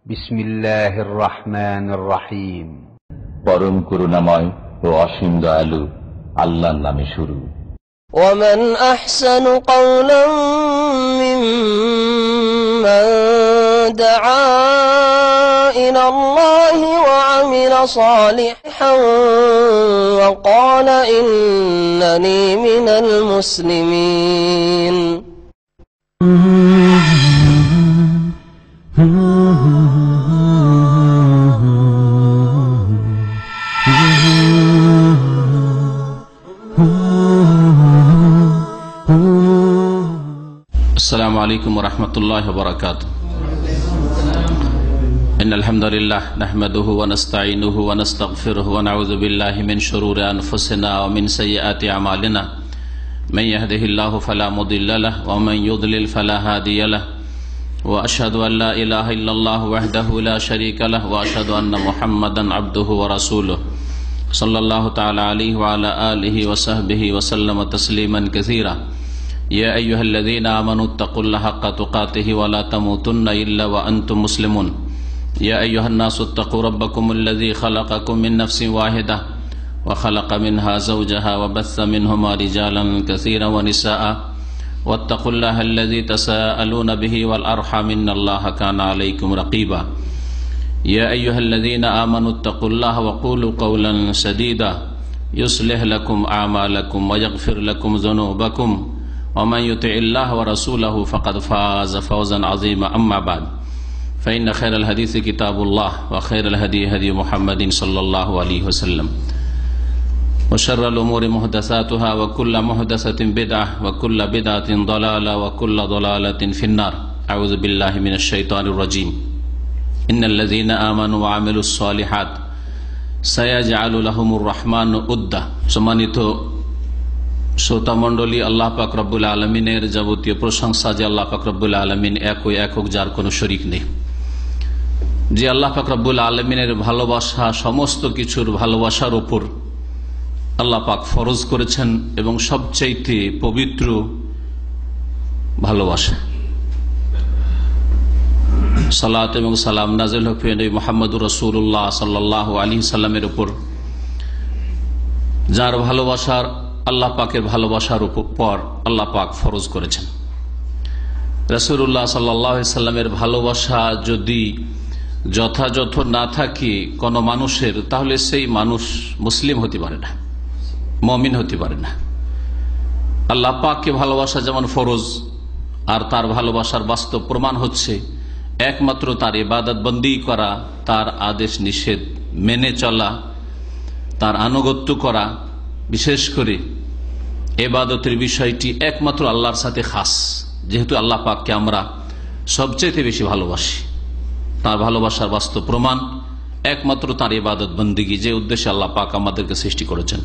বিসমিল্লাহির রহমানির রহিম। পরম করুণাময় ও অসীম দয়ালু আল্লাহর নামে শুরু। ومن أحسن قولا ممن دعا إلى الله وعمل صالحا وقال إنني من المسلمين। السلام عليكم ورحمة الله وبركاته. إن الحمد لله نحمده ونستعينه ونستغفره ونعوذ بالله من شرور أنفسنا ومن سيئات أعمالنا من يهده الله فلا مضل له ومن يضلل فلا هادي له وأشهد أن لا إله إلا الله وحده لا شريك له وأشهد أن محمدا عبده ورسوله صلى الله تعالى عليه وعلى آله وصحبه وسلم تسليما كثيرا. يا أيها الذين آمنوا اتقوا الله حق تقاته ولا تموتن إلا وأنتم مسلمون. يا أيها الناس اتقوا ربكم الذي خلقكم من نفس واحدة وخلق منها زوجها وبث منهما رجالا كثيرا ونساء واتقوا الله الذي تساءلون به والأرحام إن الله كان عليكم رقيبا. يا أيها الذين آمنوا اتقوا الله وقولوا قولا سديدا يصلح لكم أعمالكم ويغفر لكم ذنوبكم ومن يطع الله ورسوله فقد فاز فوزا عظيما. أما بعد فإن خير الحديث كتاب الله وخير الهدي هدي محمد صلى الله عليه وسلم وشر الأمور محدثاتها وكل محدثة بدعة وكل بدعة ضلالة وكل ضلالة في النار. أعوذ بالله من الشيطان الرجيم. إن الذين آمنوا وعملوا الصالحات سيجعل لهم الرحمن ودا. সম্মানিত শ্রোতা মণ্ডলী, আল্লাহ পাক রব্বুল আলমিনের যাবতীয় প্রশংসা যে আল্লাহ পাক রব্বুল আলমিন একক, যার কোনো শরিক নেই। যে আল্লাহ পাক রব্বুল আলমিনের ভালোবাসা সমস্ত কিছুর ভালোবাসার উপর আল্লাহ পাক ফরজ করেছেন এবং সবচাইতে পবিত্র ভালোবাসা। সালাত এবং সালাম নাজিল হোক নবী মুহাম্মদুর রাসূলুল্লাহ সাল্লাল্লাহু আলাইহি সাল্লামের উপর, যার ভালোবাসার আল্লাহ পাকের ভালোবাসার উপর আল্লাহ পাক ফরজ করেছেন। রাসূলুল্লাহ সাল্লাল্লাহু আলাইহি সাল্লামের ভালোবাসা যদি যথাযথ না থাকে কোন মানুষের, তাহলে সেই মানুষ মুসলিম হতে পারে না, মুমিন হতে পারে না। আল্লাহ পাককে ভালোবাসা যেমন ফরজ, আর তার ভালোবাসার বাস্তব প্রমাণ হচ্ছে একমাত্র তার ইবাদত বন্দি করা, তার আদেশ নিষেধ মেনে চলা, তার আনুগত্য করা। বিশেষ করে ইবাদতের বিষয়টি একমাত্র আল্লাহর সাথে খাস, যেহেতু আল্লাহ পাককে আমরা সবচেয়ে বেশি ভালোবাসি। তার ভালোবাসার বাস্তব প্রমাণ একমাত্র তার ইবাদত বন্দিগি, যে উদ্দেশ্যে আল্লাহ পাক আমাদেরকে সৃষ্টি করেছেন।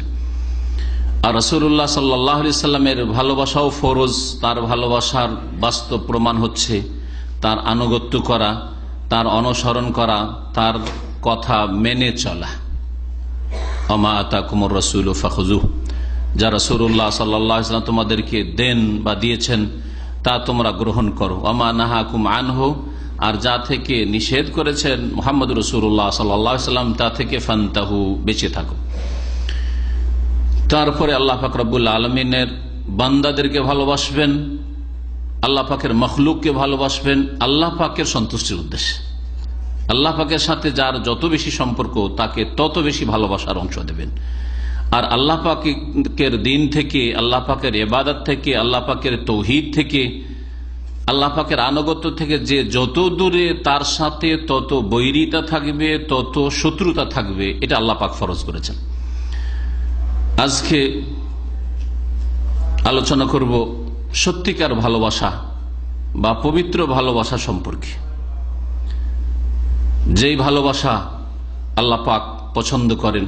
আর রাসূলুল্লাহ সাল্লাল্লাহু আলাইহি সাল্লামের ভালোবাসাও ফরজ। তার ভালোবাসার বাস্তব প্রমাণ হচ্ছে তার আনুগত্য করা, তার অনুসরণ করা, তার কথা মেনে চলা। ওমা আতাকুমুর রাসূলু ফাখুযুহু, যা রাসূলুল্লাহ সাল্লাল্লাহু আলাইহি ওয়াসাল্লাম তোমাদেরকে দেন বা দিয়েছেন তা তোমরা গ্রহণ করো। ওমা নাহাকুম আনহু, আর যা থেকে নিষেধ করেছেন মুহাম্মদ রাসূলুল্লাহ সাল্লাল্লাহু আলাইহি ওয়াসাল্লাম তা থেকে ফান্তাহু, বেঁচে থাকো। তারপরে আল্লাহ পাক রব্বুল আলামিনের বান্দাদেরকে ভালোবাসবেন, আল্লাহ পাকের মখলুককে ভালোবাসবেন আল্লাহ পাকের সন্তুষ্টির উদ্দেশ্যে। আল্লাহ পাকের সাথে যার যত বেশি সম্পর্ক তাকে তত বেশি ভালোবাসার অংশ দেবেন। আর আল্লাহ পাকের দিন থেকে, আল্লাহ পাকের ইবাদত থেকে, আল্লাহ পাকের তৌহিদ থেকে, আল্লাহ পাকের আনুগত্য থেকে যে যত দূরে, তার সাথে তত বৈরিতা থাকবে, তত শত্রুতা থাকবে। এটা আল্লাহ পাক ফরজ করেছেন। আজকে আলোচনা করব সত্যিকার ভালোবাসা বা পবিত্র ভালোবাসা সম্পর্কে। যেই ভালোবাসা আল্লাহ পাক পছন্দ করেন,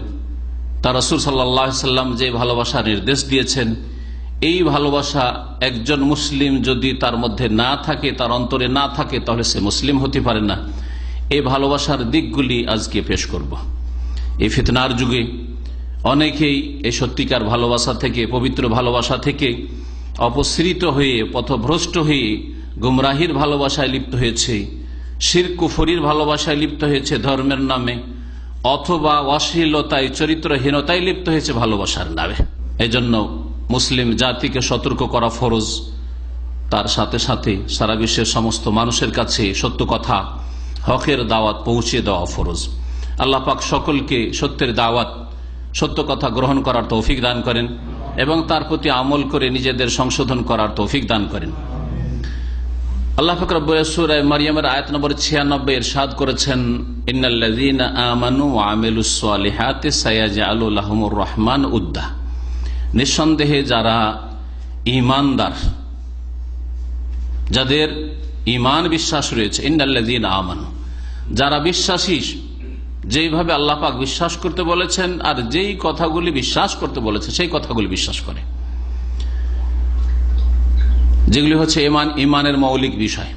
তার রাসূল সাল্লাল্লাহু আলাইহি সাল্লাম যে ভালোবাসা নির্দেশ দিয়েছেন, এই ভালোবাসা একজন মুসলিম যদি তার মধ্যে না থাকে, তার অন্তরে না থাকে, তাহলে সে মুসলিম হতে পারে না। এই ভালোবাসার দিকগুলি আজকে পেশ করব। এই ফিতনার যুগে অনেকেই এই সত্যিকার ভালোবাসা থেকে, পবিত্র ভালোবাসা থেকে অপসৃত হয়ে, পথভ্রষ্ট হয়ে গুমরাহির ভালোবাসায় লিপ্ত হয়েছে। শিরক কুফরির ভালোবাসায় লিপ্ত হয়েছে ধর্মের নামে, অথবা অশ্লীলতায় চরিত্রহীনতায় লিপ্ত হয়েছে ভালোবাসার নামে। এজন্য মুসলিম জাতিকে সতর্ক করা ফরজ, তার সাথে সাথে সারা বিশ্বের সমস্ত মানুষের কাছে সত্য কথা, হকের দাওয়াত পৌঁছে দেওয়া ফরজ। আল্লাহ পাক সকলকে সত্যের দাওয়াত, সত্য কথা গ্রহণ করার তৌফিক দান করেন এবং তার প্রতি আমল করে নিজেদের সংশোধন করার তৌফিক দান করেন। আল্লাহ পাক রব্বুল সূরা মারইয়ামের আয়াত নম্বর 96 ইরশাদ করেছেন, ইন্নাল্লাযীনা আমানু ওয়া আমিলুস সালিহাতি সায়াজআলু লাহুমুর রহমান উদ্দা। নিঃসন্দেহে যারা ঈমানদার, যাদের ঈমান বিশ্বাস রয়েছে, ইন্নাল্লাযীনা আমানু, যারা বিশ্বাসী, যেইভাবে আল্লাহ পাক বিশ্বাস করতে বলেছেন আর যেই কথাগুলি বিশ্বাস করতে বলেছে সেই কথাগুলি বিশ্বাস করে, যেগুলি হচ্ছে ঈমানের মৌলিক বিষয়।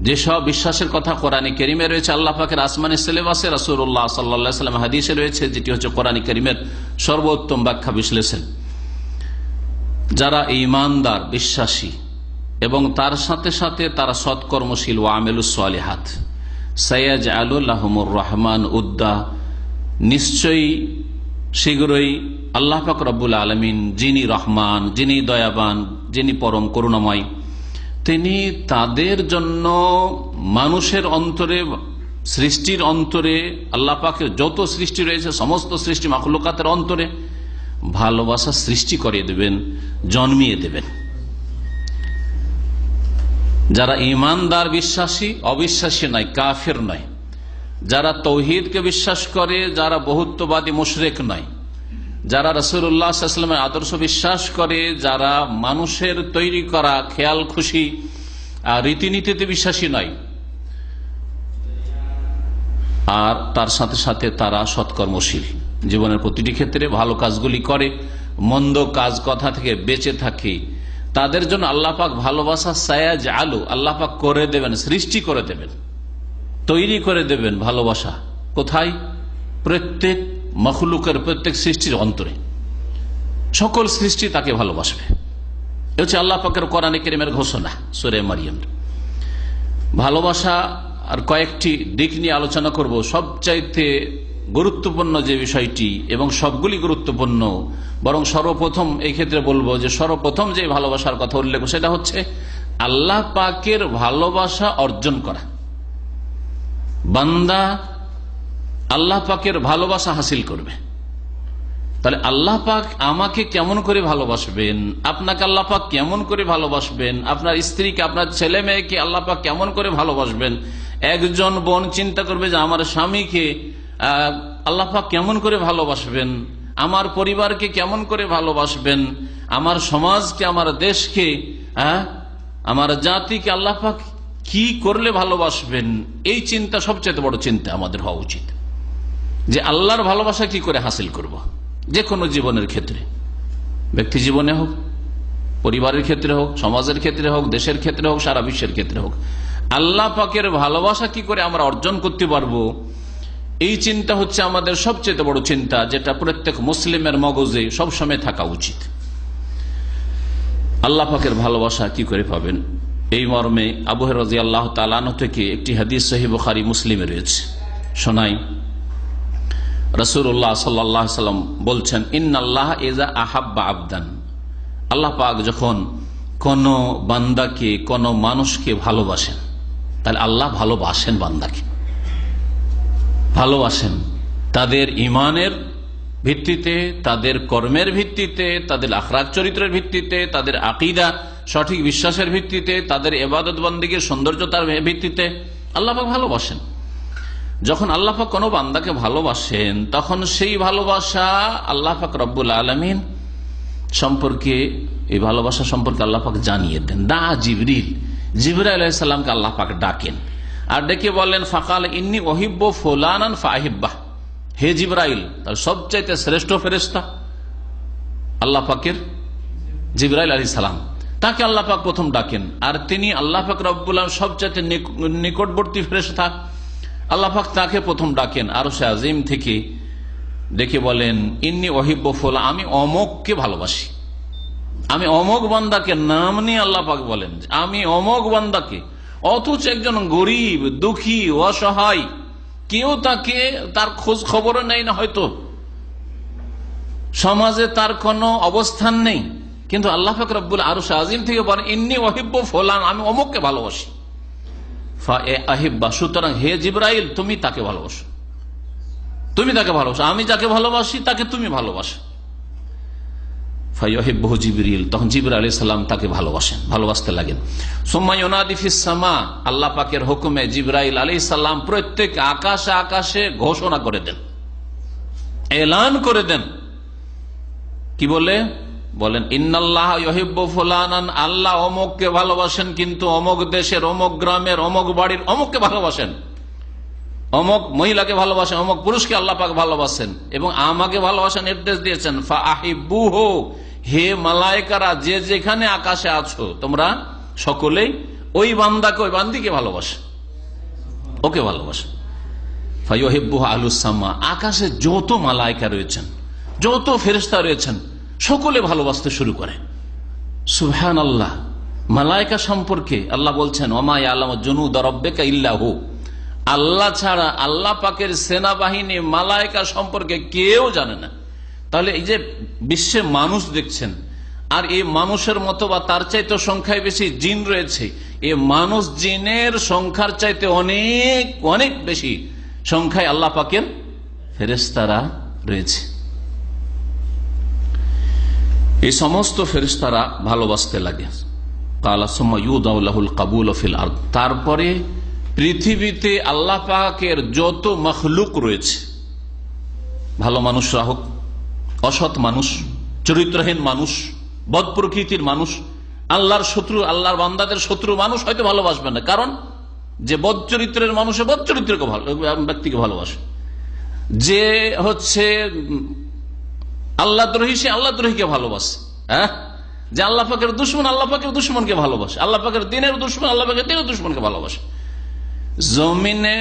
যেসব বিশ্বাসের কথা কোরআনে কারীমে রয়েছে, আল্লাহ পাকের আসমানি সিলেবাসে, রাসূলুল্লাহ সাল্লাল্লাহু আলাইহি ওয়াসাল্লাম হাদিসে রয়েছে, যেটি হচ্ছে কোরআনে কারীমের সর্বোত্তম ব্যাখ্যা বিশ্লেষণ। যারা ঈমানদার, বিশ্বাসী এবং তার সাথে সাথে তারা সৎকর্মশীল, ওয়া আমিলুস সালিহাত সায়াজআলু লাহুমুর রহমান উদ্দা, নিশ্চয়ই শীঘ্রই আল্লাহ পাক রব্বুল আলামিন, যিনি রহমান, যিনি দয়াবান, যিনি পরম করুণাময়, তিনি তাদের জন্য মানুষের অন্তরে, সৃষ্টির অন্তরে, আল্লাহ পাকের যত সৃষ্টি রয়েছে সমস্ত সৃষ্টি মাখলুকাতের অন্তরে ভালোবাসা সৃষ্টি করিয়ে দেবেন, জন্মিয়ে দেবেন। যারা ঈমানদার, বিশ্বাসী, অবিশ্বাসী নয়, কাফের নয়, যারা তৌহিদকে বিশ্বাস করে, যারা বহুত্ববাদী মুশরিক নয়, যারা রাসূলুল্লাহ সাল্লাল্লাহু আলাইহি ওয়াসাল্লামের আদর্শ বিশ্বাস করে, যারা মানুষের তৈরি করা খেয়াল খুশি রীতিনীতিতে বিশ্বাসী নয়, আর তার সাথে সাথে তারা সৎকর্মশীল, জীবনের প্রতিটি ক্ষেত্রে ভালো কাজগুলি করে, মন্দ কাজ কথা থেকে বেঁচে থাকে, তাদের জন্য আল্লাহ পাক ভালোবাসা সায়াজআলু, আল্লাহ পাক করে দেবেন, সৃষ্টি করে দেবেন, তৈরি করে দেবেন ভালোবাসা। কোথায়? প্রত্যেক মখলুকের, প্রত্যেক সৃষ্টির অন্তরে। সকল সৃষ্টি তাকে ভালোবাসবে। এ হচ্ছে আল্লাহ পাকের কোরআনে কারীমের ঘোষণা সূরা মারইয়াম। ভালোবাসা আর কয়েকটি দিক নিয়ে আলোচনা করব। সবচাইতে গুরুত্বপূর্ণ যে বিষয়টি, এবং সবগুলি গুরুত্বপূর্ণ, বরং সর্বপ্রথম এই ক্ষেত্রে বলবো যে সর্বপ্রথম যে ভালোবাসার কথা উল্লেখ, সেটা হচ্ছে আল্লাহ পাকের ভালোবাসা অর্জন করা। বান্দা আল্লাহ পাকের ভালোবাসা হাসিল করবে। তাহলে আল্লাহ পাক আমাকে কেমন করে ভালোবাসবেন, আপনাকে আল্লাহ পাক কেমন করে ভালোবাসবেন, আপনার স্ত্রীকে, আপনার ছেলে মেয়েকে আল্লাহ পাক কেমন করে ভালোবাসবেন। একজন বোন চিন্তা করবে যে আমার স্বামীকে আল্লাহ পাক কেমন করে ভালোবাসবেন, আমার পরিবারকে কেমন করে ভালোবাসবেন, আমার সমাজকে, আমার দেশকে, আমার জাতিকে আল্লাহ পাক কি করলে ভালোবাসবেন। এই চিন্তা সবচেয়ে বড় চিন্তা আমাদের হওয়া উচিত, যে আল্লাহর ভালোবাসা কি করে হাসিল করব। যে কোনো জীবনের ক্ষেত্রে, ব্যক্তি জীবনে হোক, পরিবারের ক্ষেত্রে হোক, সমাজের ক্ষেত্রে হোক, দেশের ক্ষেত্রে হোক, সারা বিশ্বের ক্ষেত্রে হোক, আল্লাহ পাকের ভালোবাসা কি করে আমরা অর্জন করতে পারবো, এই চিন্তা হচ্ছে আমাদের সবচেয়ে বড় চিন্তা, যেটা প্রত্যেক মুসলিমের মগজে সবসময় থাকা উচিত। আল্লাহ পাকের ভালোবাসা কি করে পাবেন, এই মর্মে আবু হুরায়রা রাদিয়াল্লাহু তাআলা আনহু থেকে একটি হাদিস সহিহ বুখারী মুসলিমে রয়েছে, শোনাই। রাসূলুল্লাহ সাল্লাল্লাহু আলাইহি ওয়াসাল্লাম বলছেন, ইন্নাল্লাহ ইযা আহাব্বা আবদান, আল্লাহ পাক যখন কোন বান্দাকে, কোন মানুষকে ভালোবাসেন, তাহলে আল্লাহ ভালোবাসেন বান্দাকে, ভালোবাসেন তাদের ঈমানের ভিত্তিতে, তাদের কর্মের ভিত্তিতে, তাদের আখলাক চরিত্রের ভিত্তিতে, তাদের আকীদা সঠিক বিশ্বাসের ভিত্তিতে, তাদের ইবাদত বন্দেগীর সৌন্দর্যতার ভিত্তিতে আল্লাহ পাক ভালোবাসেন। যখন আল্লাহ পাক কোনো বান্দাকে ভালোবাসেন, তখন সেই ভালোবাসা আল্লাহ পাক রব্বুল আলামিন সম্পর্কে, এই ভালোবাসা সম্পর্কে আল্লাহ পাক জানিয়ে দেন। জিবরাইল আলাইহিস সালামকে আল্লাহ পাক ডাকেন আর ডেকে বলেন, ফাকাল ইন্নী উহিব্বু ফুলানান ফাহিব্বাহ, হে জিবরাইল, তার সবচাইতে শ্রেষ্ঠ ফেরেশতা আল্লাহ পাকের জিবরাইল আলাইহিস সালাম, তাকে আল্লাহ পাক প্রথম ডাকেন। আর তিনি আল্লাহ পাক রব্বুল আলামিন সবচাইতে নিকটবর্তী ফেরেশতা, আল্লাহ পাক তাকে প্রথম ডাকেন আরশে আজিম থেকে, ডেকে বলেন, ইন্নী উহিব্বু ফুলান, আমি অমুককে ভালোবাসি। আমি অমুক বান্দাকে নাম নিয়ে আল্লাহ পাক বলেন, আমি অমুক বান্দাকে অথচ একজন গরিব, দুঃখী, অসহায়, কেউ তাকে তার খোঁজ খবরও নেই না, হয়তো সমাজে তার কোনো অবস্থান নেই, কিন্তু আল্লাহ পাক রব্বুল আরশ আজিম থেকে বলেন ইন্নী ওয়াহিব্বু ফুলান, আমি অমুককে ভালোবাসি। সুতরাং হে জিবরাইল, তুমি তাকে ভালোবাসো, তুমি তাকে ভালোবাসো, আমি যাকে ভালোবাসি তাকে তুমি ভালোবাসো। ফায়ুহিব্বুহু জিবরিল, তখন জিবরাইল আলাইহিস সালাম তাকে ভালোবাসেন, ভালোবাসতে লাগেন। সুম্মা ইউনাদি ফিস সামা, আল্লাহ পাকের হুকুমে জিবরাইল আলাইহিস সালাম প্রত্যেক আকাশে আকাশে ঘোষণা করে দেন, এলান করে দেন। কি বলে? বলেন ইন্নাল্লাহ ইউহিব্বু ফুলানান, আল্লাহ অমুককে ভালোবাসেন, কিন্তু অমুক দেশের, অমুক গ্রামের, অমুক বাড়ির অমুককে ভালোবাসেন, অমুক মহিলাকে ভালোবাসেন, অমুক পুরুষকে আল্লাহ পাক ভালোবাসেন এবং আমাকে ভালোবাসেন নির্দেশ দিয়েছেন। ফাআহিব্বুহু, হে মালায়েকারা যে যেখানে আকাশে আছো তোমরা সকলেই ওই বান্দাকে, ওই বান্দিকে ভালোবাসো, ওকে ভালোবাসো। ফায়ুহিব্বুহু আহলুস সামা, আকাশে যত মালায়েকা রয়েছেন, যত ফেরেশতা রয়েছেন, সকলে ভালোবাসতে শুরু করে। সুবহানাল্লাহ। মালায়েকা সম্পর্কে আল্লাহ বলছেন ওমা ইয়ালামু জুনুদা রাব্বিকা ইল্লা হু, আল্লাহ ছাড়া আল্লাহ পাকের সেনাবাহিনী মালায়েকা সম্পর্কে কেউ জানে না। তাহলে এই যে বিশ্বে মানুষ দেখছেন, আর এই মানুষের মতো বা তার চাইতে সংখ্যায় বেশি জিন রয়েছে, এই মানুষ জিনের সংখ্যার চাইতে অনেক অনেক বেশি সংখ্যায় আল্লাহ পাকের ফেরেশতারা রয়েছে। এই সমস্ত ফেরেশতারা ভালোবাসতে লাগে। কালা সুম্মা ইউদাউ লাহুল কাবুল ফিল আরদ, তারপরে পৃথিবীতে আল্লাহ পাকের যত মখলুক রয়েছে, ভালো মানুষরা হোক, অসৎ মানুষ, চরিত্রহীন মানুষ, বদ প্রকৃতির মানুষ, আল্লাহর শত্রু, আল্লাহর বান্দাদের শত্রু মানুষ হয়তো ভালোবাসবে না, কারণ যে বদ চরিত্রের মানুষে বদ চরিত্রকে ব্যক্তিকে ভালোবাসে, যে হচ্ছে আল্লাহ দ্রোহী সে আল্লাহ দ্রোহীকে ভালোবাসে, হ্যাঁ, যে আল্লাহ পাকের দুশমন আল্লাহ পাকের দুশমনকে ভালোবাসে, আল্লাহ পাকের দিনের দুশমন আল্লাহ পাকের দিনের দুশমনকে ভালোবাসে। জমিনে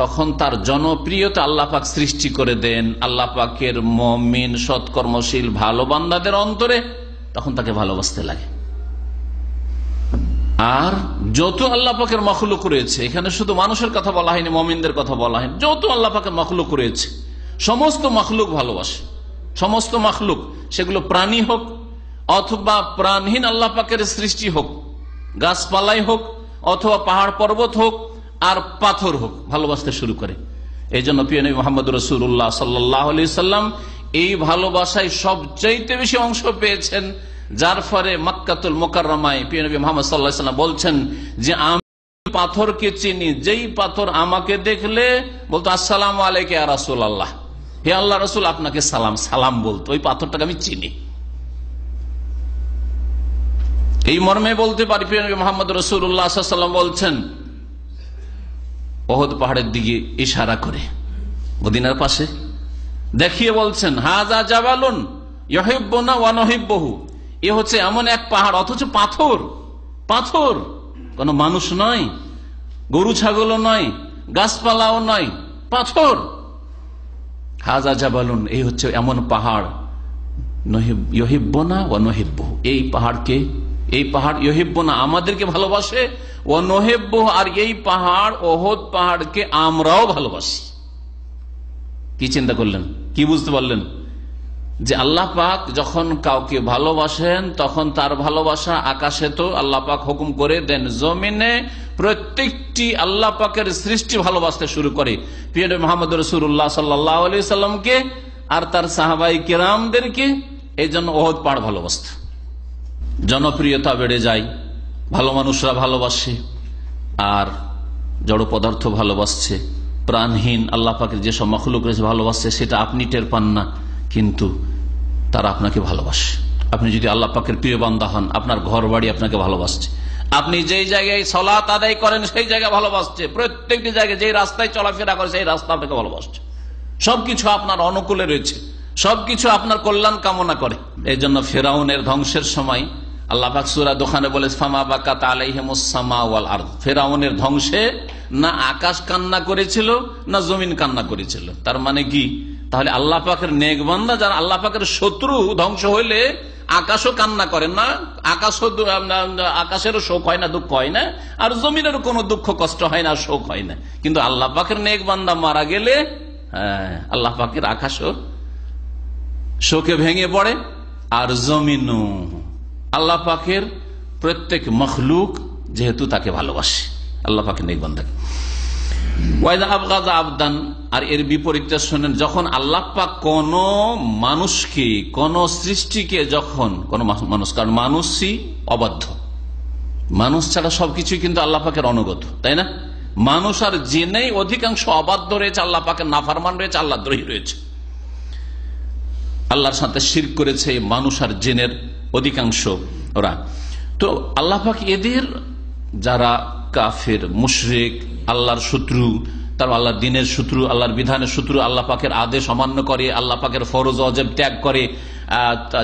তখন তার জনপ্রিয়তা আল্লাহ পাক সৃষ্টি করে দেন আল্লাহ পাকের মুমিন সৎকর্মশীল ভালো বান্দাদের অন্তরে, তখন তাকে ভালোবাসতে লাগে। আর যত আল্লাহ পাকের মখলুক রয়েছে, এখানে শুধু মানুষের কথা বলা হয়নি, মুমিনদের কথা বলা হয়নি, যত আল্লাহ পাকের মখলুক রয়েছে সমস্ত মখলুক ভালোবাসে, সমস্ত মখলুক, সেগুলো প্রাণী হোক অথবা প্রাণহীন আল্লাহ পাকের সৃষ্টি হোক, গাছপালাই হোক অথবা পাহাড় পর্বত হোক আর পাথর হোক, ভালোবাসতে শুরু করে। এই জন্য প্রিয় নবী মুহাম্মদ রাসূলুল্লাহ সাল্লাল্লাহু আলাইহি সাল্লাম এই ভালোবাসায় সবচাইতে বেশি অংশ পেয়েছেন, যার ফলে মক্কাতুল মুকাররমায় প্রিয় নবী মুহাম্মদ সাল্লাল্লাহু আলাইহি সাল্লাম বলছেন যে আমি পাথরকে চিনি, যেই পাথর আমাকে দেখলে বলতো আসসালামু আলাইকা ইয়া রাসূলুল্লাহ, হে আল্লাহ রাসূল আপনাকে সালাম, সালাম বলতো, ওই পাথরটাকে আমি চিনি। এই মর্মে বলতে পারি প্রিয় নবী মুহাম্মদ রাসূলুল্লাহ সাল্লাল্লাহু আলাইহি সাল্লাম বলছেন উহুদ পাহাড়ের দিকে ইশারা করে, মদিনার পাশে দেখিয়ে বলছেন হাযা জাবালুন ইউহিব্বুনা ওয়া নুহিব্বুহু, এ হচ্ছে এমন এক পাহাড়, অথচ পাথর, পাথর, কোন মানুষ নয়, গরু ছাগলও নয়, গাছপালাও নয়, পাথর। হাযা জাবালুন, এই হচ্ছে এমন পাহাড়, ইউহিব্বুনা ওয়া নুহিব্বুহু, এই পাহাড়কে, এই পাহাড় ইউহিব্বুনা আমাদেরকে ভালোবাসে, ওয়া নুহিব্বুহু আর এই পাহাড় ওহদ পাহাড়কে আমরাও ভালোবাসি। কি চিন্তা করলেন, কি বুঝতে পারলেন? যে আল্লাহ পাক যখন কাউকে ভালোবাসেন তখন তার ভালোবাসা আকাশে তো আল্লাহ পাক হুকুম করে দেন, জমিনে প্রত্যেকটি আল্লাহ পাকের সৃষ্টি ভালোবাসতে শুরু করে প্রিয় নবী মুহাম্মদ রাসূলুল্লাহ সাল্লাল্লাহু আলাইহি সাল্লামকে আর তার সাহাবায়ে কিরামদেরকে। এই জন্য ওহদ পাহাড় ভালোবাসত, জনপ্রিয়তা বেড়ে যায়, ভালো মানুষরা ভালোবাসে, আর জড় পদার্থ ভালোবাসছে, প্রাণহীন আল্লাহ পাকের যেসব মাখলুক রয়েছে ভালোবাসছে, সেটা আপনি টের পান না, কিন্তু তারা আপনাকে ভালোবাসে। আপনি যদি আল্লাহ পাকের প্রিয় বান্দা হন, আপনার ঘর বাড়ি আপনাকে ভালোবাসছে, আপনি যেই জায়গায় সালাত আদায় করেন সেই জায়গায় ভালোবাসছে, প্রত্যেকটি জায়গায় যেই রাস্তায় চলাফেরা করে সেই রাস্তা আপনাকে ভালোবাসছে, সবকিছু আপনার অনুকূলে রয়েছে, সবকিছু আপনার কল্যাণ কামনা করে। এই জন্য ফেরাউনের ধ্বংসের সময় আল্লাহ পাক সূরা দোখানে বলে ফামা বাকাত আলাইহিমুস সামা ওয়াল আরদ, ফেরাউনের ধ্বংসে না আকাশ কান্না করেছিল না জমিন কান্না করেছিল। তার মানে কি? তাহলে আল্লাহ পাকের নেক বান্দা যারা আল্লাহ পাকের শত্রু ধ্বংস হইলে আকাশও কান্না করে না, আকাশেরও শোক হয় না, দুঃখ হয় না, আর জমিনেরও কোনো দুঃখ কষ্ট হয় না, শোক হয় না। কিন্তু আল্লাহ পাকের নেক বান্দা মারা গেলে আল্লাহ পাকের আকাশও শোকে ভেঙে পড়ে, আর জমিনও। আল্লাহ পাকের প্রত্যেক মখলুক যেহেতু তাকে ভালোবাসে, আল্লাহ পাকের নেক বান্দাকে। আবদান, আর এর বিপরীতে শোনেন, যখন আল্লাহ পাক কোন মানুষকে, কোন সৃষ্টিকে, যখন কোন মানুষ, কারণ মানুষই অবাধ্য, মানুষ ছাড়া সবকিছু কিন্তু আল্লাহ পাকের অনুগত, তাই না? মানুষ আর জিনেই অধিকাংশ অবাধ্য রয়েছে, আল্লাহ পাকের নাফরমান রয়েছে, আল্লাহ দ্রোহী রয়েছে, আল্লাহর সাথে শিরক করেছে মানুষ আর জিনের অধিকাংশ ওরা। তো আল্লাহ পাক এদের, যারা কাফের, মুশরিক, আল্লাহর শত্রু, তার আল্লাহর দিনের শত্রু, আল্লাহর বিধানের শত্রু, আল্লাহ পাকের আদেশ অমান্য করে, আল্লাহ পাকের ফরজ ওয়াজিব ত্যাগ করে,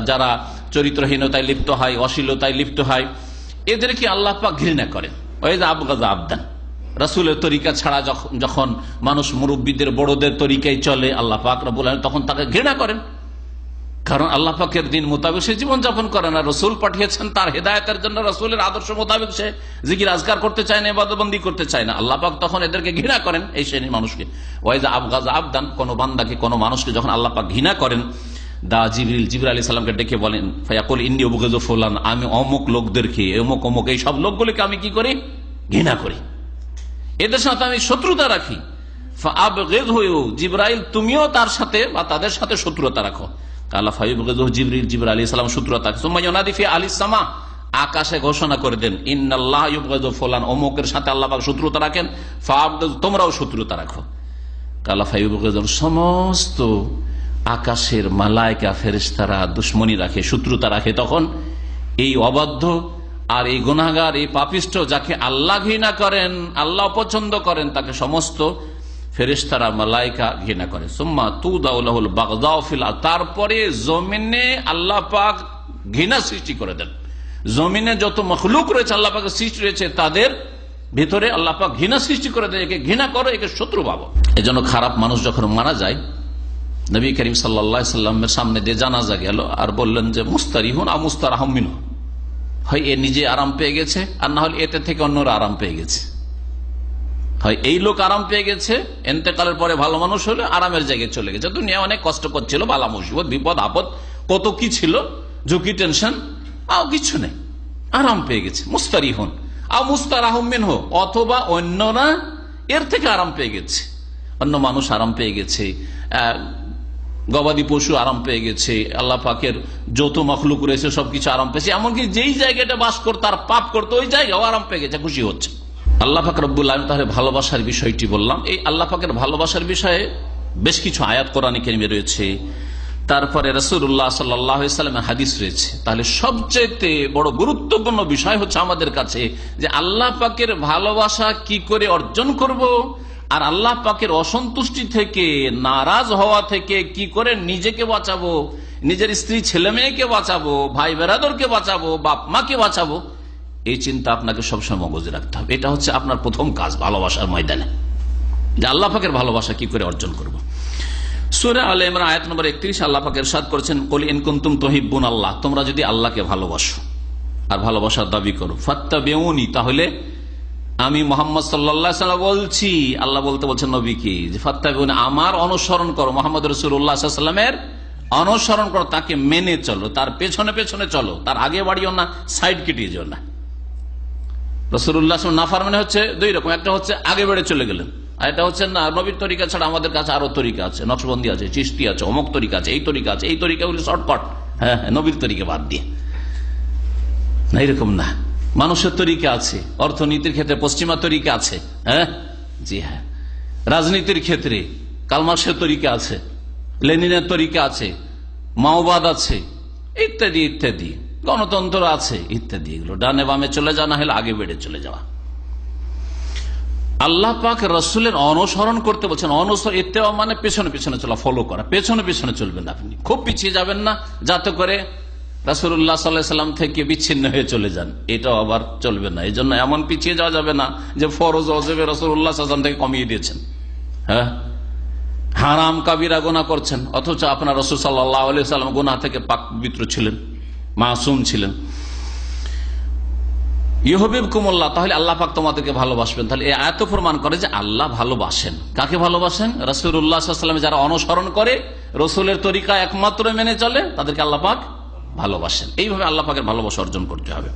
যারা চরিত্রহীনতায় লিপ্ত হয়, অশ্লীলতায় লিপ্ত হয়, এদেরকে আল্লাহ পাক ঘৃণা করেন। আবদান, রাসূলের তরিকা ছাড়া যখন মানুষ মুরব্বীদের, বড়দের তরিকায় চলে, আল্লাহ পাক রব্বুল আলামিন তখন তাকে ঘৃণা করেন। কারণ আল্লাহ পাকের দিন মোতাবেক সে জীবনযাপন করে না, রসুল পাঠিয়েছেন তার হেদায়েতের জন্য, রসুলের আদর্শ মোতাবেক সে জিকির আজকার করতে চায় না, ইবাদতবন্দি করতে চায় না, আল্লাহ পাক তখন এদেরকে ঘৃণা করেন, এই শ্রেণীর মানুষকে। ওয়াইজা আবগাযা আবদান, কোন বান্দাকে, কোন মানুষকে যখন আল্লাহ পাক ঘৃণা করেন, দা জিবরিল আলাইহিস সালামকে ডেকে বলেন, ফায়াকুল ইন্নী উবগিযু ফুলান, আমি অমুক লোকদেরকে, অমুক অমুক এই সব লোকগুলিকে আমি কি করি? ঘৃণা করি, এদের সাথে আমি শত্রুতা রাখি। ফাআবগিযহু, জিবরাইল তুমিও তার সাথে বা তাদের সাথে শত্রুতা রাখো। জিবরাইল আলাইহিস সালাম শত্রুতা, সুম্মা ইউনাদি ফি আলিস সামা, আকাশে ঘোষণা করে দেন, ইন্নাল্লাহ ইউবগিযু ফুলান, অমুকের সাথে আল্লাহ পাক শত্রুতা রাখেন, ফাআবগিযু, তোমরাও শত্রুতা রাখো। কালা ফাইবগিযু, সমস্ত আকাশের মালায়েকা ফেরেশতারা দুশমনি রাখে, শত্রুতা রাখে তখন এই অবাধ্য আর এই গুনাহগার, এই পাপিষ্ঠ, যাকে আল্লাহ ঘৃণা করেন, আল্লাহ পছন্দ করেন, তাকে সমস্ত ফেরেশতারা, মালায়েকা ঘৃণা করে। সুম্মা তুদাউ লাহুল বাগদাউ ফিল আরদ, তারপরে জমিনে আল্লাহ পাক ঘৃণা সৃষ্টি করে দেন। জমিনে যত মখলুক রয়েছে, আল্লাহ পাকের সৃষ্টি রয়েছে, তাদের ভিতরে আল্লাহ পাক ঘৃণা সৃষ্টি করে দেন, একে ঘৃণা করো, একে শত্রু ভাবো। এজন্য খারাপ মানুষ যখন মারা যায়, নবী করিম সাল্লাল্লাহু আলাইহি সাল্লামের সামনে দিয়ে জানাজা গেল, আর বললেন যে মুস্তারিহুন আও মুস্তারাহুম মিনহু, হয় এ নিজে আরাম পেয়ে গেছে, আর না হলে এতে থেকে অন্যরা আরাম পেয়ে গেছে। হয় এই লোক আরাম পেয়ে গেছে, এন্তেকালের পরে ভালো মানুষ হলে আরামের জায়গায় চলে গেছে, দুনিয়া অনেক কষ্ট করছিল, বালা মুসিবত, বিপদ আপদ কত কি ছিল, ঝুঁকি, টেনশন, আর কিছু নেই, আরাম পেয়ে গেছে। মুস্তারিহুন আও মুস্তারাহুম মিনহু, অথবা অন্যরা এর থেকে আরাম পেয়ে গেছে, অন্য মানুষ আরাম পেয়ে গেছে, গবাদি পশু আরাম পেয়ে গেছে, আল্লাহ পাকের যত মখলুক রয়েছে সবকিছু আরাম পেয়েছে, এমনকি যেই জায়গাটা বাস করতো আর পাপ করতো ওই জায়গাও আরাম পেয়ে গেছে, খুশি হচ্ছে। আল্লাহ পাক রব্বুল আলামিন তাহলে ভালোবাসার বিষয়টি বললাম। এই আল্লাহ পাকের ভালোবাসার বিষয়ে বেশ কিছু আয়াত কোরআনে কারিমে রয়েছে, তারপরে রাসূলুল্লাহ সাল্লাল্লাহু আলাইহি ওয়াসাল্লামের হাদিস রয়েছে। তাহলে সবচেয়ে বড় গুরুত্বপূর্ণ বিষয় হচ্ছে আমাদের কাছে যে আল্লাহ পাকের ভালোবাসা কি করে অর্জন করব, আর আল্লাহ পাকের অসন্তুষ্টি থেকে, নারাজ হওয়া থেকে কি করে নিজেকে বাঁচাবো, নিজের স্ত্রী ছেলে মেয়েকে বাঁচাবো, ভাই বেরাদরকে বাঁচাবো, বাপ মাকে বাঁচাবো, এই চিন্তা আপনাকে সবসময় মগজে রাখতে হবে। এটা হচ্ছে আপনার প্রথম কাজ ভালোবাসার ময়দানে, যে আল্লাহ পাকের ভালোবাসা কি করে অর্জন করব। সূরা আলে ইমরান আয়াত নম্বর 31 আল্লাহ পাক ইরশাদ করেছেন, কুল ইন কুনতুম তুহিব্বুন আল্লাহ, তোমরা যদি আল্লাহকে ভালোবাসো আর ভালোবাসার দাবি করো, ফাত্তাবিউনি, তাহলে আমি মুহাম্মদ সাল্লাল্লাহু আলাইহি ওয়াসাল্লাম বলছি, আল্লাহ বলছেন নবীকে যে ফাত্তাবিউনি, আমার অনুসরণ করো, মুহাম্মদ রাসূলুল্লাহ সাল্লাল্লাহু আলাইহি ওয়াসাল্লামের অনুসরণ করো, তাকে মেনে চলো, তার পেছনে পেছনে চলো, তার আগে বাড়িও না, সাইড কেটিয়ে যাও না। রাসূলুল্লাহ নাফরমানি হচ্ছে দুই রকম, একটা হচ্ছে আগে বেড়ে চলে গেলেন, আর এটা হচ্ছে না নবীর তরিকা ছাড়া আমাদের কাছে আরো তরিকা আছে, নকশবন্দি আছে, চিশতি আছে, অমুক তরিকা আছে, এই তরিকা আছে, এই তরিকাগুলি শর্টকাট, হ্যাঁ নবীর তরিকা বাদ দিয়ে না, এরকম না। মানুষের তরিকা আছে, অর্থনীতির ক্ষেত্রে পশ্চিমা তরিকা আছে, হ্যাঁ জি হ্যাঁ, রাজনীতির ক্ষেত্রে কার্ল মার্ক্সের তরিকা আছে, লেনিনের তরিকা আছে, মাওবাদ আছে, ইত্যাদি ইত্যাদি, গণতন্ত্র আছে ইত্যাদি। এগুলো ডানে বামে চলে যাওয়া, না হলে আগে বেড়ে চলে যাওয়া। আল্লাহ পাক রাসূলের অনুসরণ করতে বলছেন, অনুসরণ ইত্তেবা মানে পেছনে পেছনে চলা, ফলো করা, পেছনে পেছনে চলবেন না, আপনি খুব পিছিয়ে যাবেন না যাতে করে রাসূলুল্লাহ সাল্লাল্লাহু আলাইহি ওয়াসাল্লাম থেকে বিচ্ছিন্ন হয়ে চলে যান, এটাও আবার চলবে না। এই জন্য এমন পিছিয়ে যাওয়া যাবে না যে ফরজ ওয়াজিব রাসূলুল্লাহ সাল্লাল্লাহু আলাইহি ওয়াসাল্লাম থেকে কমিয়ে দিয়েছেন, হ্যাঁ হারাম কাবিরা গুনাহ করছেন, অথচ আপনার রাসূল সাল্লাল্লাহু আলাইহি ওয়াসাল্লাম গুনাহ থেকে পাক পবিত্র ছিলেন, মাসুম ছিলেন। ইউহিব্বুকুমুল্লাহ, তাহলে আল্লাহ পাক তোমাদেরকে ভালোবাসবেন। তাহলে এই আয়াত প্রমাণ করে যে আল্লাহ ভালোবাসেন। কাকে ভালোবাসেন? রাসূলুল্লাহ সাল্লাল্লাহু আলাইহি ওয়াসাল্লাম যারা অনুসরণ করে, রসুলের তরিকা একমাত্র মেনে চলে, তাদেরকে আল্লাহ পাক ভালোবাসেন। এইভাবে আল্লাহ পাকের ভালোবাসা অর্জন করতে হবে।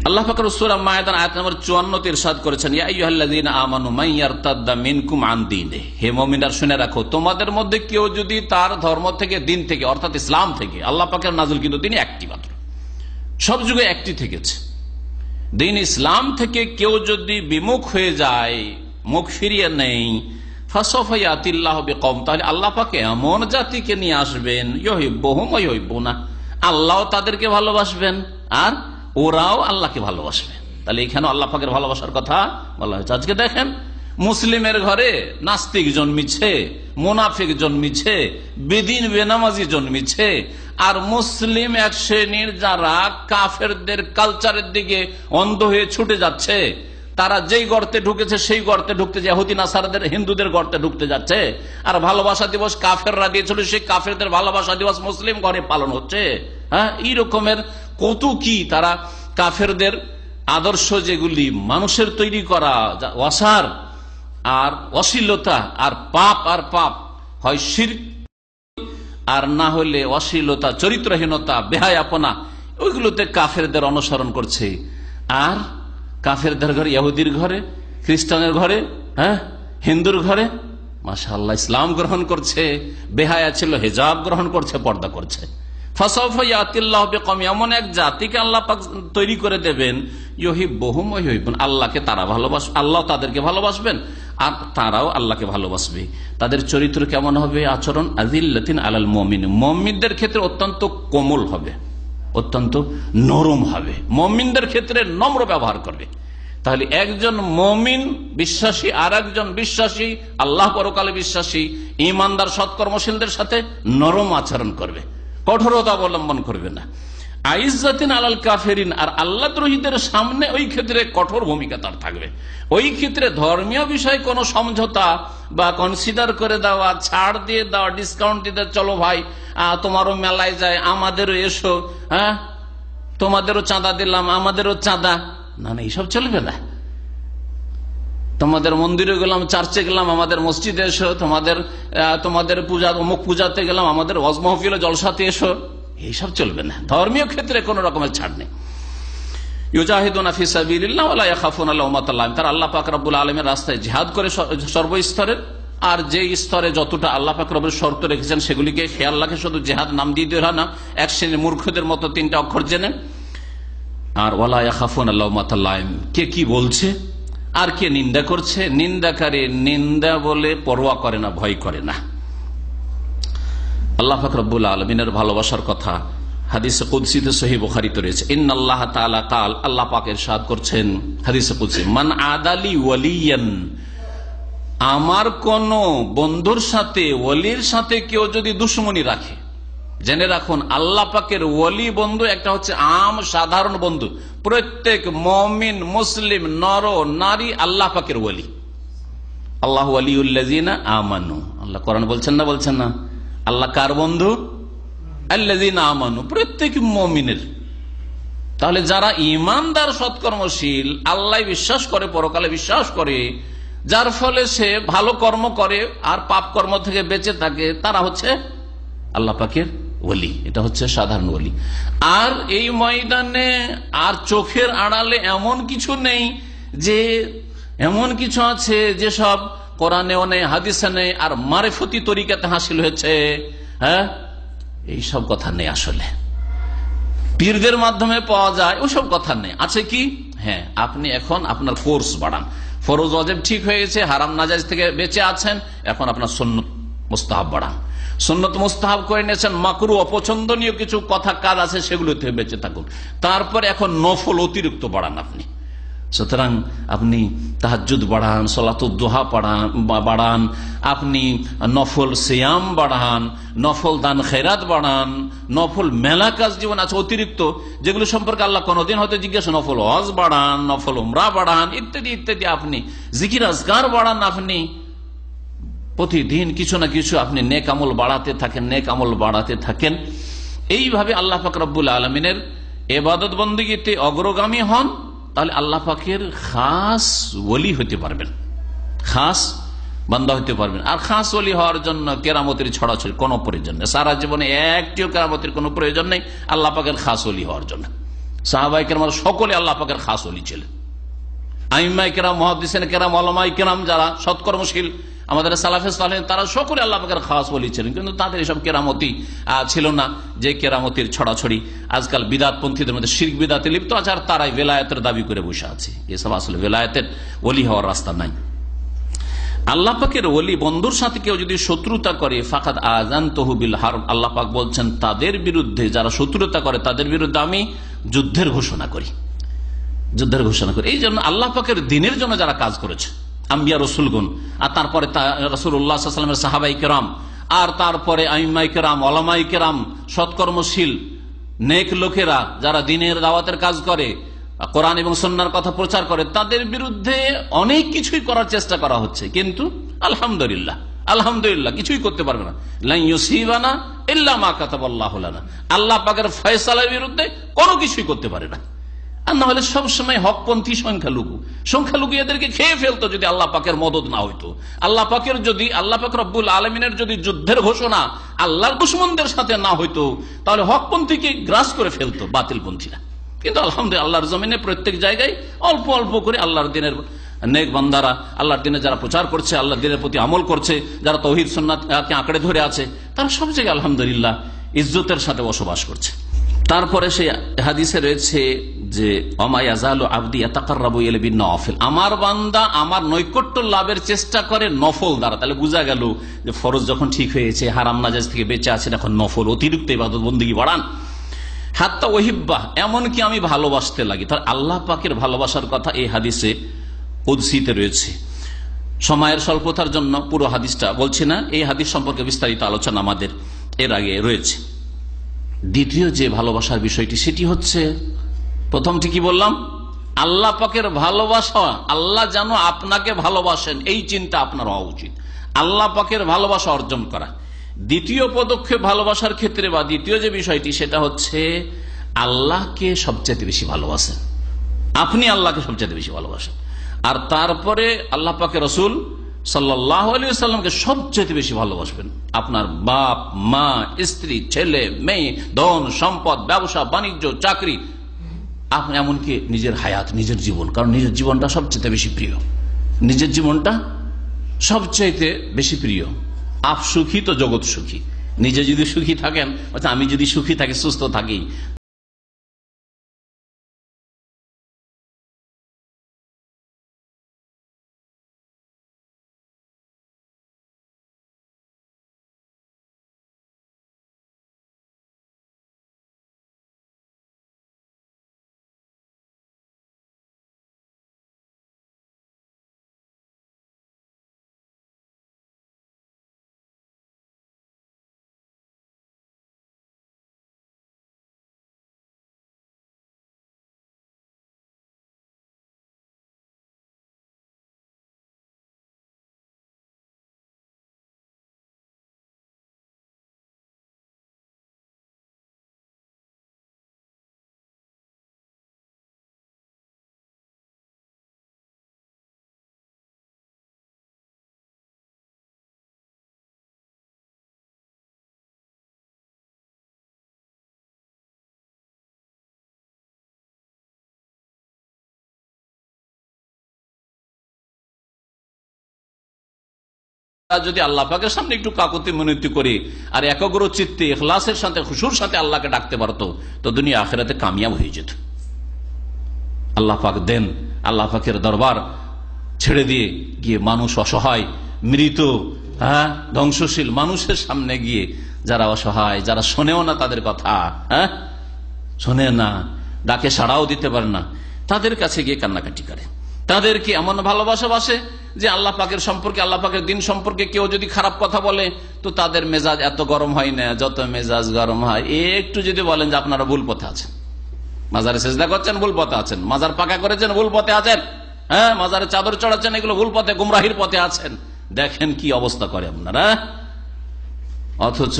আল্লাহ পাক সূরা মায়েদা আয়াত নম্বর 54 তে ইরশাদ করেছেন, ইয়া আইয়ুহাল্লাযীনা আমানু মান ইয়ারতাদ্দা মিনকুম আন দীনিহি, হে মুমিনরা শুনে রাখো, তোমাদের মধ্যে কেউ যদি তার ধর্ম থেকে, দিন থেকে, অর্থাৎ ইসলাম থেকে, আল্লাহ পাকের নাযিল কিন্তু তিনি একটি মাত্র, সব যুগে একটি থেকেছে, দিন ইসলাম থেকে কেউ যদি বিমুখ হয়ে যায়, মুখ ফিরিয়ে নেই, ফাসাফা ইয়াতিল্লাহু বিকওম, তাহলে আল্লাহ পাক এমন জাতিকে নিয়ে আসবেন, ইউহিব্বুহুম ওয়া ইউহিব্বুনা, আল্লাহ তাদেরকে ভালোবাসবেন আর ওরাও আল্লাহকে ভালোবাসবে। তাহলে এখানে আল্লাহ পাকের ভালোবাসার কথা বলা হয়েছে। আজকে দেখেন, মুসলিমের ঘরে নাস্তিক জন্মিছে, মুনাফিক জন্মিছে, বেদিন বেনামাজি জন্মিছে, আর মুসলিম এক শ্রেণীর যারা কাফেরদের কালচারের দিকে অন্ধ হয়ে ছুটে যাচ্ছে, তারা যেই গর্তে ঢুকেছে সেই গর্তে ঢুকতে যায়, ইহুদি নাসারাদের, হিন্দুদের গর্তে ঢুকতে যাচ্ছে। আর ভালোবাসা দিবস কাফেররা দিয়েছিল, সেই কাফেরদের ভালোবাসা দিবস মুসলিম ঘরে পালন হচ্ছে। হ্যাঁ, এই রকমের কত কি তারা কাফেরদের আদর্শ, যেগুলি মানুষের তৈরি করা অসার আর অশ্লীলতা আর পাপ, হয় শিরক আর না হলে অশ্লীলতা, চরিত্রহীনতা, বেহায়াপনা, ওইগুলোতে কাফেরদের অনুসরণ করছে। আর কাফেরদের ঘরে, ইহুদির ঘরে, খ্রিস্টানের ঘরে, হ্যাঁ, হিন্দুর ঘরে মাশাআল্লাহ ইসলাম গ্রহণ করছে, বেহায়া ছিল হিজাব গ্রহণ করছে, পর্দা করছে। ফাসাউফা ইয়াতিল্লাহু বিকওম, এমন এক জাতিকে আল্লাহ পাক তৈরি করে দেবেন, ইউহিব্বুহুম ওয়া ইউহিব্বুন, আল্লাহকে তারা ভালোবাসবে, আল্লাহ তাদেরকে ভালোবাসবেন আর তারাও আল্লাহকে ভালোবাসবে। তাদের চরিত্র কেমন হবে? আচরণ আযিল্লাতিন আলাল মুমিন, মুমিনদের ক্ষেত্রে অত্যন্ত কোমল হবে, অত্যন্ত নরম হবে, মুমিনদের ক্ষেত্রে নম্র ব্যবহার করবে। তাহলে একজন মুমিন বিশ্বাসী আর একজন বিশ্বাসী, আল্লাহ পরকালে বিশ্বাসী, ঈমানদার সৎকর্মশীলদের সাথে নরম আচরণ করবে, কঠোরতা অবলম্বন করবে না। আইজ্জাতিন আলাল কাফেরিন, আর আল্লাহ দ্রোহীদের সামনে ওই ক্ষেত্রে কঠোর ভূমিকা তার থাকবে। ওই ক্ষেত্রে ধর্মীয় বিষয়ে কোনো সমঝোতা বা কনসিডার করে দেওয়া, ছাড় দিয়ে দেওয়া, ডিসকাউন্ট দিতে, চলো ভাই তোমারও মেলায় যায়, আমাদেরও এসো, হ্যাঁ তোমাদেরও চাঁদা দিলাম, আমাদেরও চাঁদা, না না, এইসব চলবে না। তোমাদের মন্দিরে গেলাম, চার্চে গেলাম, আমাদের মসজিদে এসো, তোমাদের পূজা, অমুক পূজাতে গেলাম, আমাদের ওয়াজ মাহফিলে জলসাতে এসো, এইসব চলবে না। ধর্মীয় ক্ষেত্রে কোন রকমের ছাড় নেই। ইউজাহিদুনা ফি সাবিলিল্লাহ ওয়া লা ইয়াখাফুনা লাওমাতা লাইম, তারা আল্লাহ পাক রব্বুল আলামিনের রাস্তায় জিহাদ করে সর্বস্তরের, আর যে স্তরে যতটা আল্লাহ পাক রব্বুল শর্ত রেখেছেন সেগুলিকে খেয়াল রাখে, শুধু জিহাদ নাম দিয়ে দেওয়া না, এক শ্রেণীর মূর্খদের মতো তিনটা অক্ষর জেনে। আর ওয়া লা ইয়াখাফুনা লাওমাতা লাইম, কে কি বলছে আর কে নিন্দা করছে, নিন্দাকারী নিন্দা বলে পরোয়া করে না, ভয় করে না। আল্লাহ পাক রব্বুল আলামিনের ভালোবাসার কথা হাদিসে কুদসিতে সহিহ বুখারীতে রয়েছে, ইন্নাল্লাহ তাআলা কাল, আল্লাহ পাক ইরশাদ করছেন হাদিসে কুদসি, মান আদালি ওয়ালিয়ান, আমার কোন বন্ধুর সাথে, ওলির সাথে কেউ যদি দুশমনি রাখে, জেনে রাখুন আল্লাহ পাকের ওলি বন্ধু একটা হচ্ছে আম সাধারণ বন্ধু, প্রত্যেক মুমিন মুসলিম নর নারী আল্লাহ পাকের ওলি। আল্লাহু ওয়ালিউল্লাযিনা আমানু, আল্লাহ কোরআন বলছেন না, বলছেন না? আল্লাহ কার বন্ধু? আল্লাযিনা আমানু, প্রত্যেক মুমিনের। তাহলে যারা ঈমানদার সৎকর্মশীল, আল্লাহ বিশ্বাস করে, পরকালে বিশ্বাস করে, যার ফলে সে ভালো কর্ম করে আর পাপ কর্ম থেকে বেঁচে থাকে, তারা হচ্ছে আল্লাহ পাকের ওলি। এটা হচ্ছে সাধারণ ওলি। আর এই ময়দানে আর চোখের আড়ালে এমন কিছু নেই, যে এমন কিছু আছে যেসব কোরআনেও নেই, হাদিসে নেই, আর মারিফতি তরিকাতে হাসিল হয়েছে, হ্যাঁ, এইসব কথা নেই। আসলে পীরদের মাধ্যমে পাওয়া যায়, ওসব কথা নেই। আছে কি? হ্যাঁ, আপনি এখন আপনার কোর্স বাড়ান, ফরজ ওয়াজিব ঠিক হয়ে গেছে, হারাম নাজায়েজ থেকে বেঁচে আছেন, এখন আপনার সুন্নত মুস্তাহাব বাড়ান। সুন্নত মুস্তাহাব করে নিয়েছেন, মাকরু অপছন্দনীয় কিছু কথা কাজ আছে, সেগুলো থেকে বেঁচে থাকুন। তারপর এখন নফল অতিরিক্ত বাড়ান আপনি। সুতরাং আপনি তাহাজ্জুদ বাড়ান, সালাতুদ দুহা বাড়ান, আপনি নফল সিয়াম বাড়ান, নফল দান খেরাত বাড়ান, নফল মেলা কাজ জীবন আছে অতিরিক্ত, যেগুলো সম্পর্কে আল্লাহ কোনদিন হয়তো জিজ্ঞাসা, নফল হজ বাড়ান, নফল উমরা বাড়ান, ইত্যাদি ইত্যাদি। আপনি জিকির আজকার বাড়ান, আপনি প্রতিদিন কিছু না কিছু আপনি নেক আমল বাড়াতে থাকেন, নেক আমল বাড়াতে থাকেন। এইভাবে আল্লাহ পাক রব্বুল আলমিনের ইবাদত বন্দেগীতে অগ্রগামী হন, তাহলে আল্লাহ পাকের খাস ওলি হতে পারবেন, খাস বান্দা হতে পারবেন। আর খাস ওলি হওয়ার জন্য কেরামতের ছড়াছড়ি কোনো প্রয়োজন নেই, সারা জীবনে একটিও কেরামতের কোনো প্রয়োজন নেই আল্লাহ পাকের খাস ওলি হওয়ার জন্য। সাহাবায়ে কেরাম সকলে আল্লাহ পাকের খাস ওলি ছিলেন। আইম্মায়ে কেরাম, মুহাদ্দিসিন কেরাম, উলামায়ে কেরাম যারা সৎকর্মশীল আমাদের সালাফে সালেহ, তারা সকলে আল্লাহ পাকের খাস ওলি ছিলেন, কিন্তু তাদের এসব কেরামতি ছিল না যে কেরামতির ছড়াছড়ি আজকাল বিদাতপন্থীদের মধ্যে শিরক বিদাতে লিপ্ত আছে, আর তারাই বেলায়েতের দাবি করে বসে আছে। এসব আসলে বেলায়েতের ওলি হওয়ার রাস্তা নাই। আল্লাহ পাকের ওলি বন্ধুর সাথে কেউ যদি শত্রুতা করে ফাকাদ আযানতুহু বিল হারব, আল্লাহ পাক বলছেন তাদের বিরুদ্ধে, যারা শত্রুতা করে তাদের বিরুদ্ধে আমি যুদ্ধের ঘোষণা করি, যুদ্ধের ঘোষণা করি। এই জন্য আল্লাহ পাকের দ্বীনের জন্য যারা কাজ করেছে, আম্বিয়া রসুলগণ, আর তারপরে রাসূলুল্লাহ সাল্লাল্লাহু আলাইহি ওয়াসাল্লামের সাহাবায়ে কেরাম, আর তারপরে আইম্মায়ে কেরাম, উলামায়ে কেরাম, সৎকর্মশীল নেক লোকেরা যারা দ্বীনের দাওয়াতের কাজ করে, কোরআন এবং সুন্নাহর কথা প্রচার করে, তাদের বিরুদ্ধে অনেক কিছুই করার চেষ্টা করা হচ্ছে, কিন্তু আলহামদুলিল্লাহ আলহামদুলিল্লাহ কিছুই করতে পারবে না। লা ইউসিবানা ইল্লা মা কাতাবাল্লাহু লানা, আল্লাহ পাকের ফয়সালার বিরুদ্ধে কোনো কিছুই করতে পারে না। আর না হলে সবসময় হকপন্থী সংখ্যালঘু এদেরকে খেয়ে ফেলতো যদি আল্লাহ পাকের মদদ না হইতো। আল্লাহ পাকের যদি, আল্লাহ পাক রব্বুল আলমিনের যদি যুদ্ধের ঘোষণা আল্লাহর দুশমনদের সাথে না হইতো, তাহলে হকপন্থীকে গ্রাস করে ফেলতো বাতিলপন্থীরা। কিন্তু আলহামদুলিল্লাহ আল্লাহর জমিনে প্রত্যেক জায়গায় অল্প অল্প করে আল্লাহর দিনের নেক বান্দারা, আল্লাহর দিনে যারা প্রচার করছে, আল্লাহর দিনের প্রতি আমল করছে, যারা তাওহীদ সুন্নাতকে আঁকড়ে ধরে আছে, তারা সব জায়গায় আলহামদুলিল্লাহ ইজ্জতের সাথে বসবাস করছে। তারপরে সেই হাদিসে রয়েছে যে ওমা ইয়াজালু আবদি ইয়াতাকাররাবু ইলাইহি বিন-নওয়াফিল, আমার বান্দা আমার নৈকট্য লাভের চেষ্টা করে নফল দ্বারা। তাহলে বোঝা গেল যে ফরজ যখন ঠিক হয়েছে, হারাম নাজায়েজ থেকে বেঁচে আছেন, এখন নফল অতিরিক্ত ইবাদত বন্দেগী বাড়ান। হাত্তা ওহিব্বাহ, এমনকি আমি ভালোবাসতে লাগি। তাহলে আল্লাহ পাকের ভালোবাসার কথা এই হাদিসে কুদসিতে রয়েছে। সময়ের স্বল্পতার জন্য পুরো হাদিসটা বলছি না, এই হাদিস সম্পর্কে বিস্তারিত আলোচনা আমাদের এর আগে রয়েছে। দ্বিতীয় যে ভালোবাসার বিষয়টি, সেটি হচ্ছে, প্রথমটি কি বললাম, আল্লাহ পাকের ভালোবাসা, আল্লাহ যেন আপনাকে ভালোবাসেন এই চিন্তা আপনার হওয়া উচিত, আল্লাহ পাকের ভালোবাসা অর্জন করা। দ্বিতীয় পদক্ষেপ ভালোবাসার ক্ষেত্রে বা দ্বিতীয় যে বিষয়টি, সেটা হচ্ছে আল্লাহকে সবচেয়ে বেশি ভালোবাসেন, আপনি আল্লাহকে সবচেয়ে বেশি ভালোবাসেন। আর তারপরে আল্লাহ পাকের রসুল সাল্লাল্লাহু আলাইহি ওয়াসাল্লামকে সবচেয়ে বেশি ভালোবাসবেন। আপনার বাপ মা, স্ত্রী, ছেলে মেয়ে, ধন সম্পদ, ব্যবসা বাণিজ্য, চাকরি, আপনি এমনকি নিজের হায়াত, নিজের জীবন, কারণ নিজের জীবনটা সবচেয়ে বেশি প্রিয়, নিজের জীবনটা সবচেয়ে বেশি প্রিয়। আপ সুখী তো জগৎ সুখী। নিজে যদি সুখী থাকেন, আমি যদি সুখী থাকি, সুস্থ থাকি, যদি আল্লাহ পাকের সামনে একটু কাকুতি মিনতি করে আর একাগ্র চিত্তে ইখলাসের সাথে খুশুর সাথে আল্লাহকে ডাকতে পারতো, তো দুনিয়া আখিরাতে কামিয়াব হয়ে যেত। আল্লাহ পাক দেন, আল্লাহ পাকের দরবার ছেড়ে দিয়ে গিয়ে মানুষ অসহায়, মৃত, ধ্বংসশীল মানুষের সামনে গিয়ে, যারা অসহায়, যারা শোনেও না তাদের কথা, শোনে না, ডাকে সাড়াও দিতে পারে না, তাদের কাছে গিয়ে কান্নাকাটি করে। তাদেরকে এমন ভালোবাসা বাসে যে আল্লাহ পাকের সম্পর্কে, আল্লাহ পাকের দিন সম্পর্কে কেউ যদি খারাপ কথা বলে, তো তাদের মেজাজ এত গরম হয় না যত মেজাজ গরম হয় একটু যদি বলেন যে আপনারা ভুল পথে আছেন, মাজারে সেজদা করছেন ভুল পথে আছেন, মাজার পাকা করেছেন ভুল পথে আছেন, মাজারে চাদর চড়াচ্ছেন এগুলো ভুল পথে, গুমরাহির পথে আছেন। দেখেন কি অবস্থা করে আপনারা। অথচ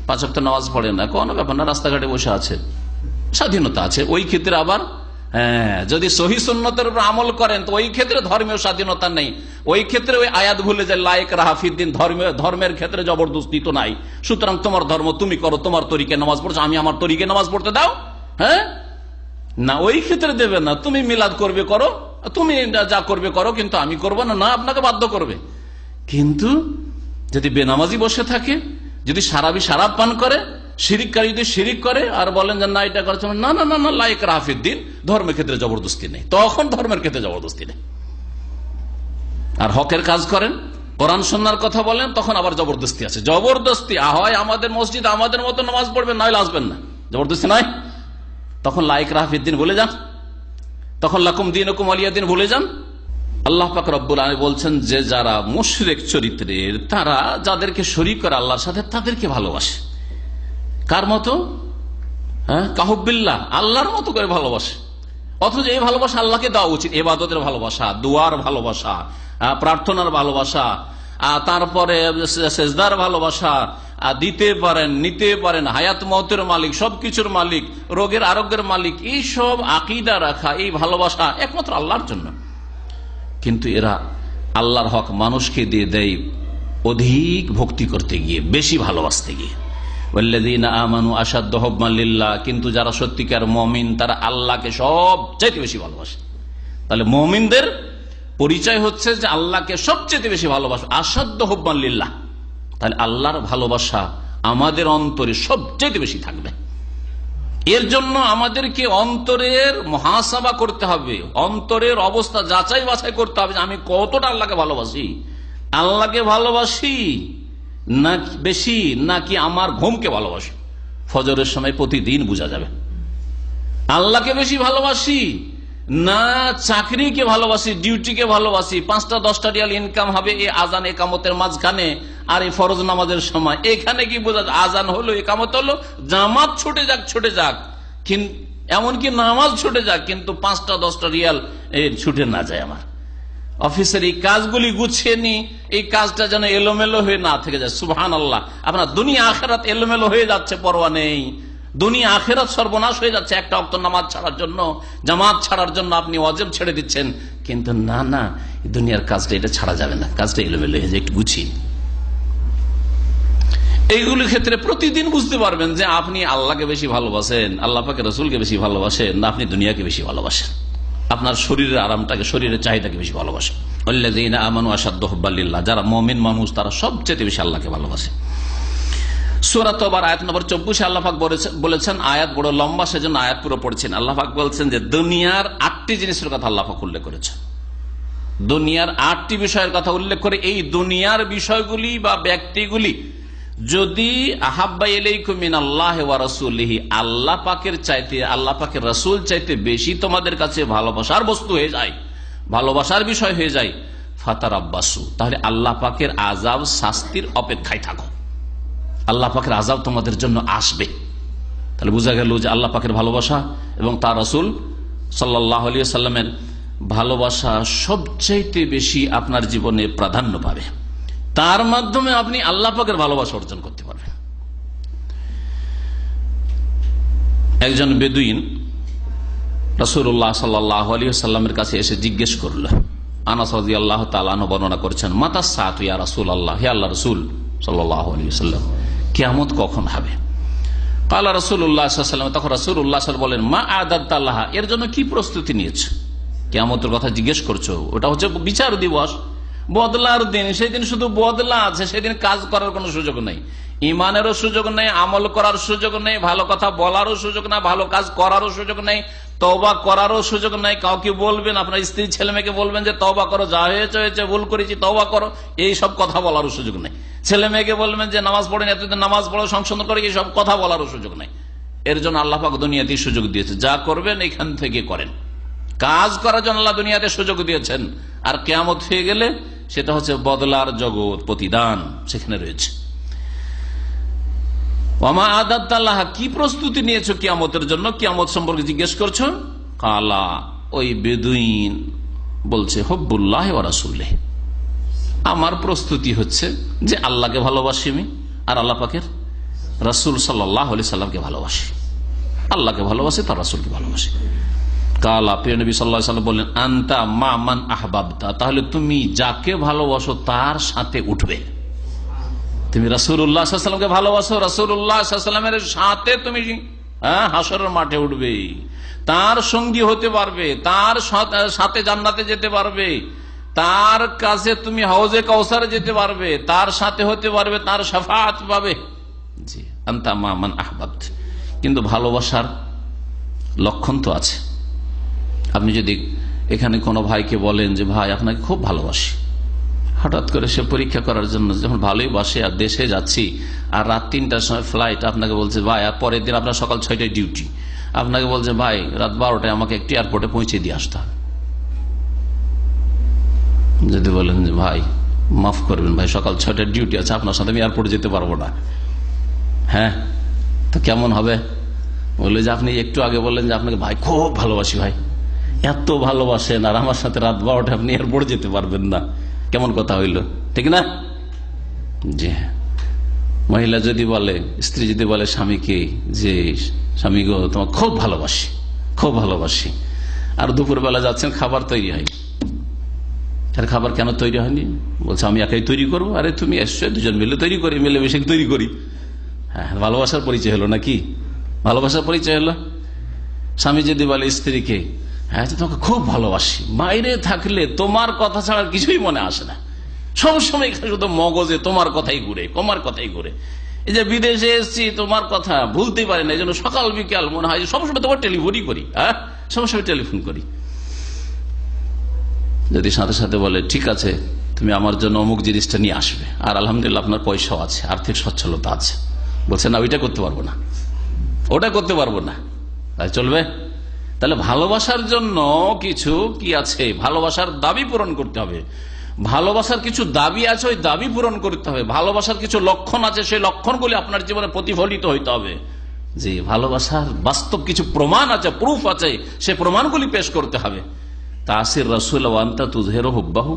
5 ওয়াক্ত নামাজ পড়ে না, কোনো ব্যাপার না, রাস্তাঘাটে বসে আছে, স্বাধীনতা আছে। ওই ক্ষেত্রে আবার যদি সহি সুন্নতের উপর আমল করেন তো ওই ক্ষেত্রে ধর্মীয় স্বাধীনতা নেই। ওই ক্ষেত্রে ওই আয়াত ভুলে যায় লায়েক রাহাফিদ্দিন, ধর্মের ক্ষেত্রে জবরদস্তি তো নাই। সুতরাং তোমার ধর্ম তুমি করো, তোমার তরিকে নামাজ পড়ছো, আমি আমার তরিকে নামাজ পড়তে দাও। হ্যাঁ না, ওই ক্ষেত্রে দেবে না। তুমি মিলাদ করবে করো, তুমি যা করবে করো, কিন্তু আমি করবো না, না আপনাকে বাধ্য করবে। কিন্তু যদি বেনামাজি বসে থাকে, যদি সারাব পান করে, শিরিককারী যদি শিরিক করে আর বলেন যে না এটা করছে, না না না না লায়েক রাহাফিদ্দিন, ধর্মের ক্ষেত্রে জবরদস্তি নেই, তখন ধর্মের ক্ষেত্রে জবরদস্তি নেই। আর হকের কাজ করেন, কোরআন সুন্নাহর কথা বলেন, তখন আবার জবরদস্তি আছে। জবরদস্তি হয় আমাদের মসজিদ আমাদের মতো নামাজ পড়বেন, নইলে আসবেন না, জবরদস্তি নয়। তখন লায়েক রাহাফিদ্দিন ভুলে যান, তখন লাকুম দীনুকুম ওয়ালিয়া দিন ভুলে যান। আল্লাহ পাক রব্বুল আলামিন বলছেন যে যারা মুশরিক চরিত্রের, তারা যাদেরকে শরীক করে আল্লাহর সাথে, তাদেরকে ভালোবাসে। কার মতো? কাহুবিল্লাহ, আল্লাহর মতো করে ভালোবাসে। অথচ এই ভালোবাসা আল্লাহকে দেওয়া উচিত। ইবাদতের ভালোবাসা, দুয়ার ভালোবাসা, প্রার্থনার ভালোবাসা, তারপরে সেজদার ভালোবাসা, দিতে পারেন, নিতে পারেন, হায়াত মওতের মালিক, সবকিছুর মালিক, রোগের আরোগ্যের মালিক, এই সব আকীদা রাখা, এই ভালোবাসা একমাত্র আল্লাহর জন্য। কিন্তু এরা আল্লাহর হক মানুষকে দিয়ে দেয় অধিক ভক্তি করতে গিয়ে, বেশি ভালোবাসতে গিয়ে। ওয়াল্লাযীনা আমানু আশাদ্দু হুব্বান লিল্লাহ, কিন্তু যারা সত্যিকার মুমিন তারা আল্লাহকে সবচেয়ে বেশি ভালোবাসে। তাহলে মুমিনদের পরিচয় হচ্ছে যে আল্লাহকে সবচেয়ে বেশি ভালোবাসা, আশাদ্দু হুব্বান লিল্লাহ। তাহলে আল্লাহর ভালোবাসা আমাদের অন্তরে সবচেয়ে বেশি থাকবে। এর জন্য আমাদেরকে অন্তরের মুহাসাবা করতে হবে, অন্তরের অবস্থা যাচাই বাছাই করতে হবে যে আমি কতটা আল্লাহকে ভালোবাসি। আল্লাহকে ভালোবাসি না বেশি, নাকি আমার ঘুমকে ভালোবাসি? ফজরের সময় প্রতিদিন বোঝা যাবে। আল্লাহকে বেশি ভালোবাসি না চাকরিকে ভালোবাসি, ডিউটিকে ভালোবাসি, 5টা-10টা রিয়াল ইনকাম হবে এই আজান একামতের মাঝখানে, আর এই ফরজ নামাজের সময়। এখানে কি বোঝা যায়? আজান হলো, একামত হলো, জামাত ছুটে যাক, এমনকি নামাজ ছুটে যাক, কিন্তু 5টা-10টা রিয়াল ছুটে না যায় আমার। অফিসের এই কাজগুলি গুছিয়ে নি, এই কাজটা যেন এলোমেলো হয়ে না থেকে যায়। সুবহানাল্লাহ, আপনার দুনিয়া আখিরাত এলোমেলো হয়ে যাচ্ছে, পরোয়া নেই। দুনিয়া আখিরাত সর্বনাশ হয়ে যাচ্ছে একটা ওয়াক্ত নামাজ ছাড়ার জন্য, জামাত ছাড়ার জন্য আপনি ওয়াজিব ছেড়ে দিচ্ছেন। কিন্তু না না, দুনিয়ার কাজটা এটা ছাড়া যাবে না, কাজটা এলোমেলো হয়ে যায়, একটু গুছিয়ে। এইগুলির ক্ষেত্রে প্রতিদিন বুঝতে পারবেন যে আপনি আল্লাহকে বেশি ভালোবাসেন, আল্লাহ পাকের রাসূলকে বেশি ভালোবাসেন, না আপনি দুনিয়াকে বেশি ভালোবাসেন, আপনার শরীরের আরামটাকে, শরীরের চাহিদাকে বেশি ভালোবাসেন। ওয়াল্লাযীনা আমানু আশাদ্দু হুব্বান লিল্লাহ, যারা মুমিন মানুষ তারা সবচেয়ে বেশি আল্লাহকে ভালোবাসে। সূরা তাওবার আয়াত নম্বর 24 আল্লাহ পাক বলেছেন, আয়াত বড় লম্বা সেজন্য আয়াত পুরো পড়ছেন। আল্লাহ পাক বলছেন যে দুনিয়ার 8টি জিনিসের কথা আল্লাহ পাক উল্লেখ করেছেন। দুনিয়ার 8টি বিষয়ের কথা উল্লেখ করে এই দুনিয়ার বিষয়গুলি বা ব্যক্তিগুলি যদি আহাব্বা ইলাইকুম মিনাল্লাহি ওয়া রাসূলিহি, আল্লাহ পাকের চাইতে, আল্লাহ পাকের রাসূল চাইতে বেশি তোমাদের কাছে ভালোবাসার বস্তু হয়ে যায়, ভালোবাসার বিষয় হয়ে যায়, ফাতারাব্বাসু, তাহলে আল্লাহ পাকের আযাব শাস্তির অপেক্ষায় থাকো। আল্লাহ পাকের আযাব তোমাদের জন্য আসবে। তাহলে বোঝা গেল যে আল্লাহ পাকের ভালোবাসা এবং তার রাসূল সাল্লাল্লাহু আলাইহি ওয়াসাল্লামের ভালোবাসা সবচাইতে বেশি আপনার জীবনে প্রাধান্য পাবে। তার মাধ্যমে আপনি আল্লাহ পাকের ভালোবাসা অর্জন করতে পারবেন। একজন বেদুইন রাসূলুল্লাহ সাল্লাল্লাহু আলাইহি ওয়াসাল্লামের কাছে এসে জিজ্ঞেস করল, আনাস রাদিয়াল্লাহু তাআলা আনহু বর্ণনা করেছেন, মাতা সাআতু ইয়া রাসূলুল্লাহ, হে আল্লাহর রাসূল সাল্লাল্লাহু আলাইহি ওয়াসাল্লাম, কিয়ামত কখন হবে? ক্বালা রাসূলুল্লাহ সাল্লাল্লাহু আলাইহি ওয়াসাল্লাম, তখন রাসূলুল্লাহ সাল্লাল্লাহু আলাইহি ওয়াসাল্লাম বলেন, মা আদাত্তা লাহা, এর জন্য কি প্রস্তুতি নিয়েছো? কিয়ামতের কথা জিজ্ঞেস করছো, ওটা হচ্ছে বিচার দিবস, বদলার দিন। সেই দিন শুধু বদলা আছে, সেদিন কাজ করার কোনো সুযোগ নেই, ইমানেরও সুযোগ নেই, আমল করার সুযোগ নেই, ভালো কথা বলারও সুযোগ নেই, ভালো কাজ করারও সুযোগ নেই, তওবা করারও সুযোগ নেই। কাউকে বলবেন, আপনার স্ত্রী ছেলে মেয়েকে বলবেন যে তওবা করো, যা হয়েছে হয়েছে, ভুল করেছি তওবা করো, এই সব কথা বলারও সুযোগ নেই। ছেলে মেয়েকে বলবেন যে নামাজ পড়েন, এতদিন নামাজ পড়ো, সংশোধন করে, এই সব কথা বলারও সুযোগ নেই। এর জন্য আল্লাহ পাক দুনিয়াতেই সুযোগ দিয়েছে, যা করবেন এখান থেকে করেন। কাজ করার জন্য আল্লাহ দুনিয়াতে সুযোগ দিয়েছেন, আর কিয়ামত হয়ে গেলে সেটা হচ্ছে বদলার জগৎ, প্রতিদান সেখানে রয়েছে। ওয়ামা আদাত্তাল্লাহ, কি প্রস্তুতি নিয়েছো কিয়ামতের জন্য? কিয়ামত সম্পর্কে জিজ্ঞেস করছো। কালা, ওই বেদুইন বলছে, হুব্বুল্লাহ ওয়া রাসূলিহি, আমার প্রস্তুতি হচ্ছে যে আল্লাহকে ভালোবাসি আমি আর আল্লাহ পাকের রাসূল সাল্লাল্লাহু আলাইহি সাল্লামকে ভালোবাসি, আল্লাহকে ভালোবাসি, তার রাসূলকে ভালোবাসি। কালা, প্রিয় নবী সাল্লাল্লাহু আলাইহি সাল্লাম বললেন, আনতা মা মান আহবাবতা, তাহলে তুমি যাকে ভালোবাসো তার সাথে উঠবে। তুমি রাসূলুল্লাহ সাল্লাল্লাহু আলাইহি সাল্লামকে ভালোবাসো, রাসূলুল্লাহ সাল্লাল্লাহু আলাইহি সাল্লামের সাথে তুমি হাশরের মাঠে উঠবে, তার সঙ্গী হতে পারবে, তার সাথে জান্নাতে যেতে পারবে, তার কাছে তুমি হাউজে কাউসারে যেতে পারবে, তার সাথে হতে পারবে, তার শাফাআত পাবে। জি, আনতা মা মান আহবাবত। কিন্তু ভালোবাসার লক্ষণ তো আছে। আপনি যদি এখানে কোনো ভাইকে বলেন যে ভাই আপনাকে খুব ভালোবাসি, হঠাৎ করে সে পরীক্ষা করার জন্য যখন ভালোই বাসে আর দেশে যাচ্ছি আর রাত 3টার সময় ফ্লাইট, আপনাকে বলছে ভাই, আর পরের দিন আপনার সকাল 6টায় ডিউটি, আপনাকে বলছে ভাই রাত 12টায় আমাকে একটি এয়ারপোর্টে পৌঁছে দিয়ে আসতে হবে। যদি বলেন যে ভাই মাফ করবেন ভাই, সকাল 6টায় ডিউটি আছে, আপনার সাথে আমি এয়ারপোর্টে যেতে পারবো না, হ্যাঁ, তো কেমন হবে? বলে যে আপনি একটু আগে বললেন যে আপনাকে ভাই খুব ভালোবাসি, ভাই এত ভালোবাসেন আর আমার সাথে রাত 12টায় আপনি এয়ারপোর্টে যেতে পারবেন না, কেমন কথা হইল, ঠিক না? জি, মহিলা যদি বলে, স্ত্রী যদি বলে স্বামীকে যে স্বামী গো তোমার খুব ভালোবাসি, খুব ভালোবাসি, আর দুপুরবেলা যাচ্ছেন খাবার তৈরি হয়, আর খাবার কেন তৈরি হয়নি? বলছে আমি একাই তৈরি করবো। আরে তুমি এসছো, দুজন মিলে তৈরি করি, মিলে মিশে তৈরি করি। হ্যাঁ, ভালোবাসার পরিচয় হলো নাকি? ভালোবাসার পরিচয় হলো। স্বামী যদি বলে স্ত্রীকে হ্যাঁ তোমাকে খুব ভালোবাসি, বাইরে থাকলে তোমার কথা ছাড়া কিছুই মনে আসে না, সবসময় শুধু মগজে তোমার কথাই ঘুরে, তোমার কথাই ঘুরে। এই যে বিদেশে এসেছি তোমার কথা ভুলতেই পারি না, এই জন্য সকাল বিকাল মনে হয় সবসময় তোমার টেলিফোনই করি, হ্যাঁ সবসময় টেলিফোন করি। যদি সাথে সাথে বলে ঠিক আছে তুমি আমার জন্য অমুক জিনিসটা নিয়ে আসবে, আর আলহামদুলিল্লাহ আপনার পয়সাও আছে, আর্থিক সচ্ছলতা আছে, বলছে না ওইটা করতে পারবো না, ওটা করতে পারবো না, তাই চলবে? তাহলে ভালোবাসার জন্য কিছু কি আছে, ভালোবাসার দাবি পূরণ করতে হবে। ভালোবাসার কিছু দাবি আছে, ওই দাবি পূরণ করতে হবে। ভালোবাসার কিছু লক্ষণ আছে, সেই লক্ষণগুলি আপনার জীবনে প্রতিফলিত হইতে হবে। যে ভালোবাসার বাস্তব কিছু প্রমাণ আছে, প্রুফ আছে, সে প্রমাণগুলি পেশ করতে হবে। তাসির রাসূল ওয়া আনতা তুযহিরু হুব্বাহু,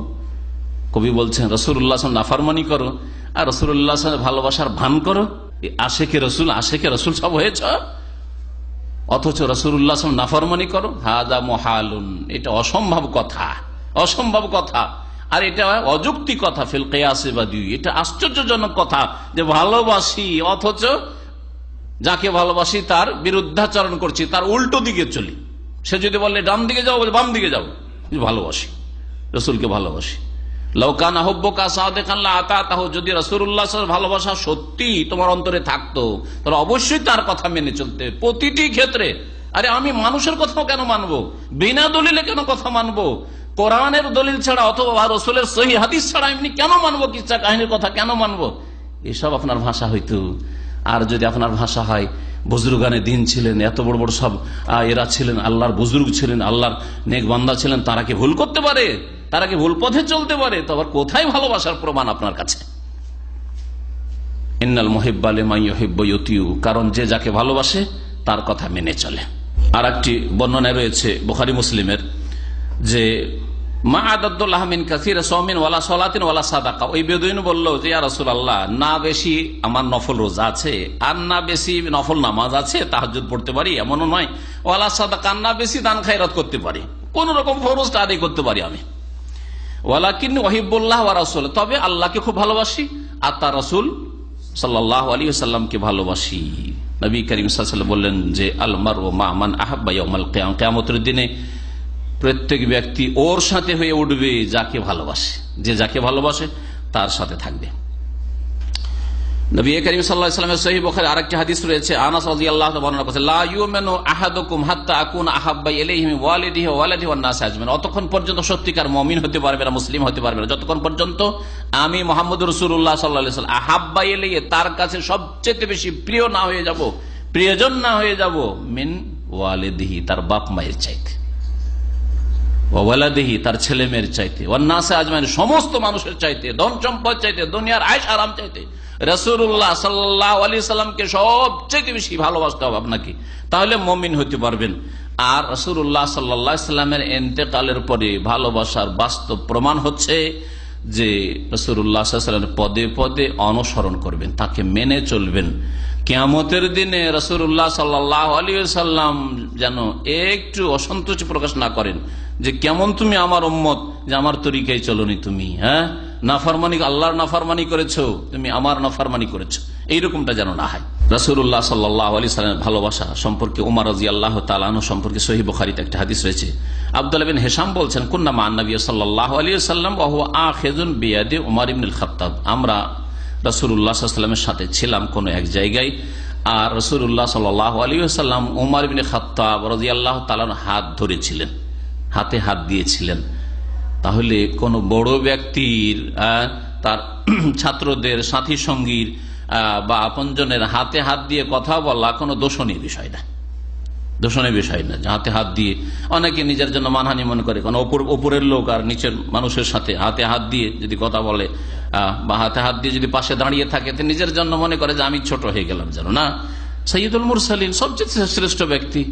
কবি বলছেন রাসূলুল্লাহ সাল্লাল্লাহু আলাইহি ওয়াসাল্লাম নাফরমানি করো আর রাসূলুল্লাহ সাল্লাল্লাহু আলাইহি ওয়াসাল্লাম ভালোবাসার ভান করো, আশেকে রাসূল সব হয়েছে, অথচ রাসূলুল্লাহ সাল্লাল্লাহু আলাইহি ওয়াসাল্লাম নাফরমানি করো। হাদা মুহালুন, এটা অসম্ভব কথা, অসম্ভব কথা, আর এটা অযৌক্তিক কথা। ফিল কিয়াসি বাদি, এটা আশ্চর্যজনক কথা যে ভালোবাসি অথচ যাকে ভালোবাসি তার বিরুদ্ধাচরণ করছি, তার উল্টো দিকে চলি। সে যদি বলে ডান দিকে যাও, বলে বাম দিকে যাও, ভালোবাসি, রাসূলকে ভালোবাসি। লাউ কানা হুব্বুকা সাদিকান লা আতাতাহু, যদি রাসূলুল্লাহ সাল্লাল্লাহু আলাইহি ওয়াসাল্লাম ভালোবাসা সত্যি তোমার অন্তরে থাকতো তাহলে অবশ্যই তার কথা মেনে চলতে প্রতিটি ক্ষেত্রে। আরে আমি মানুষের কথাও কেন মানবো, বিনা দলিলে কেন কথা মানবো, কোরআনের দলিল ছাড়া অথবা রাসূলের সহিহ হাদিস ছাড়া এমনি কেন মানবো, কিচ্ছা কাহিনীর কথা কেন মানবো? এসব আপনার ভাষা হইতো। আর যদি আপনার ভাষা হয় বুজুর্গানে দিন ছিলেন, এত বড় বড় সব এরা ছিলেন, আল্লাহর বুজুর্গ ছিলেন, আল্লাহর নেক বান্দা ছিলেন, তারা কি ভুল করতে পারে, তারা কি ভুল পথে চলতে পারে? তো আবার কোথায় ভালোবাসার প্রমাণ আপনার কাছে? ইন্নাল মুহিব্বা লিমান ইউহিব্বু ইউতিউ, কারণ যে যাকে ভালোবাসে তার কথা মেনে চলে। আর একটি বর্ণনায় রয়েছে বুখারী মুসলিমের যে মা আদাদুল্লাহ মিন কাসীরা সাওমিন ওয়ালা সালাতিন ওয়ালা সাদাকা, ওই বেদুইন বলল যে ইয়া রাসূলুল্লাহ, না বেশি আমার নফল রোজা আছে আর না বেশি নফল নামাজ আছে, তাহাজ্জুদ পড়তে পারি এমনও নয়, ওয়ালা সাদাকা, না বেশি দান খায়রাত করতে পারি, কোন রকম ফরজটা আদায় করতে পারি আমি, ওয়ালাকিন উহিব্বুল্লাহ ওয়া রাসূল, তবে আল্লাহকে খুব ভালোবাসি আর তার রাসূল সাল্লাল্লাহু আলাইহি ওয়াসাল্লামকে ভালোবাসি। নবী করিম সাল্লাল্লাহু আলাইহি ওয়াসাল্লাম বললেন যে আল মারউ মা মান আহাব্বা ইয়াউমাল কিয়ামah, কিয়ামতের দিনে প্রত্যেক ব্যক্তি ওর সাথে হয়ে উঠবে যাকে ভালোবাসে, যে যাকে ভালোবাসে তার সাথে থাকবে। নবী করিম সাল্লাল্লাহু আলাইহি ওয়াসাল্লামের সহিহ বুখারী আরেকটি হাদিস রয়েছে, আনাস রাদিয়াল্লাহু আনহু বর্ণনা করেছেন, লা ইউমিনু আহাদুকুম হাত্তা আকুনা আহাব্বা ইলাইহি মিন ওয়ালিদিহি ওয়া ওয়ালাদিহি ওয়ান নাস আজমাইন, অতক্ষণ পর্যন্ত সত্যিকার মুমিন হতে পারবে না, মুসলিম হতে পারবে না যতক্ষণ পর্যন্ত আমি মুহাম্মদুর রাসূলুল্লাহ সাল্লাল্লাহু আলাইহি ওয়াসাল্লাম আহাব্বা ইলাইহি, তার কাছে সবচেয়ে বেশি প্রিয় না হয়ে যাব, প্রিয়জন না হয়ে যাব, মিন ওয়ালিদিহি, তার বাপ মায়ের চাইতে, ওয়ালাদিহি, তার ছেলে মেয়ের চাইতে, ওয়ান নাস আজমাইন, সমস্ত মানুষের চাইতে, ধন সম্পদ চাইতে, দুনিয়ার আয়েশ আরাম চাইতে রাসূলুল্লাহ সাল্লাল্লাহু আলাইহি সাল্লামকে সবচেয়ে বেশি ভালোবাসতে হবে আপনাকে, তাহলে মুমিন হতে পারবেন। আর রাসূলুল্লাহ সাল্লাল্লাহু আলাইহি সাল্লামের ইন্তেকালের পরে ভালোবাসার বাস্তব প্রমাণ হচ্ছে যে রাসূলুল্লাহ সাল্লাল্লাহু আলাইহি সাল্লাম পদে পদে অনুসরণ করবেন, তাকে মেনে চলবেন। কিয়ামতের দিনে রাসূলুল্লাহ সাল্লাল্লাহু আলাইহি ওয়াসাল্লাম যেন একটু অসন্তোষ প্রকাশ না করেন যে কেমন তুমি আমার উম্মত, যে আমার তরিকায় চলনি তুমি, নাফরমানি, আল্লাহর নাফরমানি করেছো, তুমি আমার নাফরমানি করেছো, এইরকমটা যেন না হয়। রাসূলুল্লাহ সাল্লাল্লাহু আলাইহি ওয়াসাল্লামের ভালোবাসা সম্পর্কে ওমর রাদিয়াল্লাহু তাআলা আনহু সম্পর্কে সহিহ বুখারীতে একটা হাদিস রয়েছে। আব্দুল্লাহ বিন হিশাম বলছেন, কুন্না মা নবী সাল্লাল্লাহু আলাইহি ওয়াসাল্লাম ওয়া হুয়া আখিযুন বিয়াদি উমর ইবনে আল-খাত্তাব। আমরা রাসূলুল্লাহ সাল্লাল্লাহু আলাইহি ওয়াসাল্লামের সাথে ছিলাম কোন এক জায়গায়, আর রাসূলুল্লাহ সাল্লাল্লাহু আলাইহি ওয়াসাল্লাম উমর ইবনে খাত্তাব রাদিয়াল্লাহু তাআলার হাত ধরেছিলেন, হাতে হাত দিয়েছিলেন। তাহলে কোন বড় ব্যক্তির তার ছাত্রদের, সাথী সঙ্গীর বা আপনজনের হাতে হাত দিয়ে কথা বলা কোনো দোষণীয় বিষয় না, দোষণীয় বিষয় না। হাতে হাত দিয়ে অনেকে নিজের জন্য মানহানি মনে করে, কারণ ওপরের লোক আর নিচের মানুষের সাথে হাতে হাত দিয়ে যদি কথা বলে বা হাতে হাত দিয়ে যদি পাশে দাঁড়িয়ে থাকে, তো নিজের জন্য মনে করে যে আমি ছোট হয়ে গেলাম যেন। না, সাইয়্যিদুল মুরসালিন, সবচেয়ে শ্রেষ্ঠ ব্যক্তি,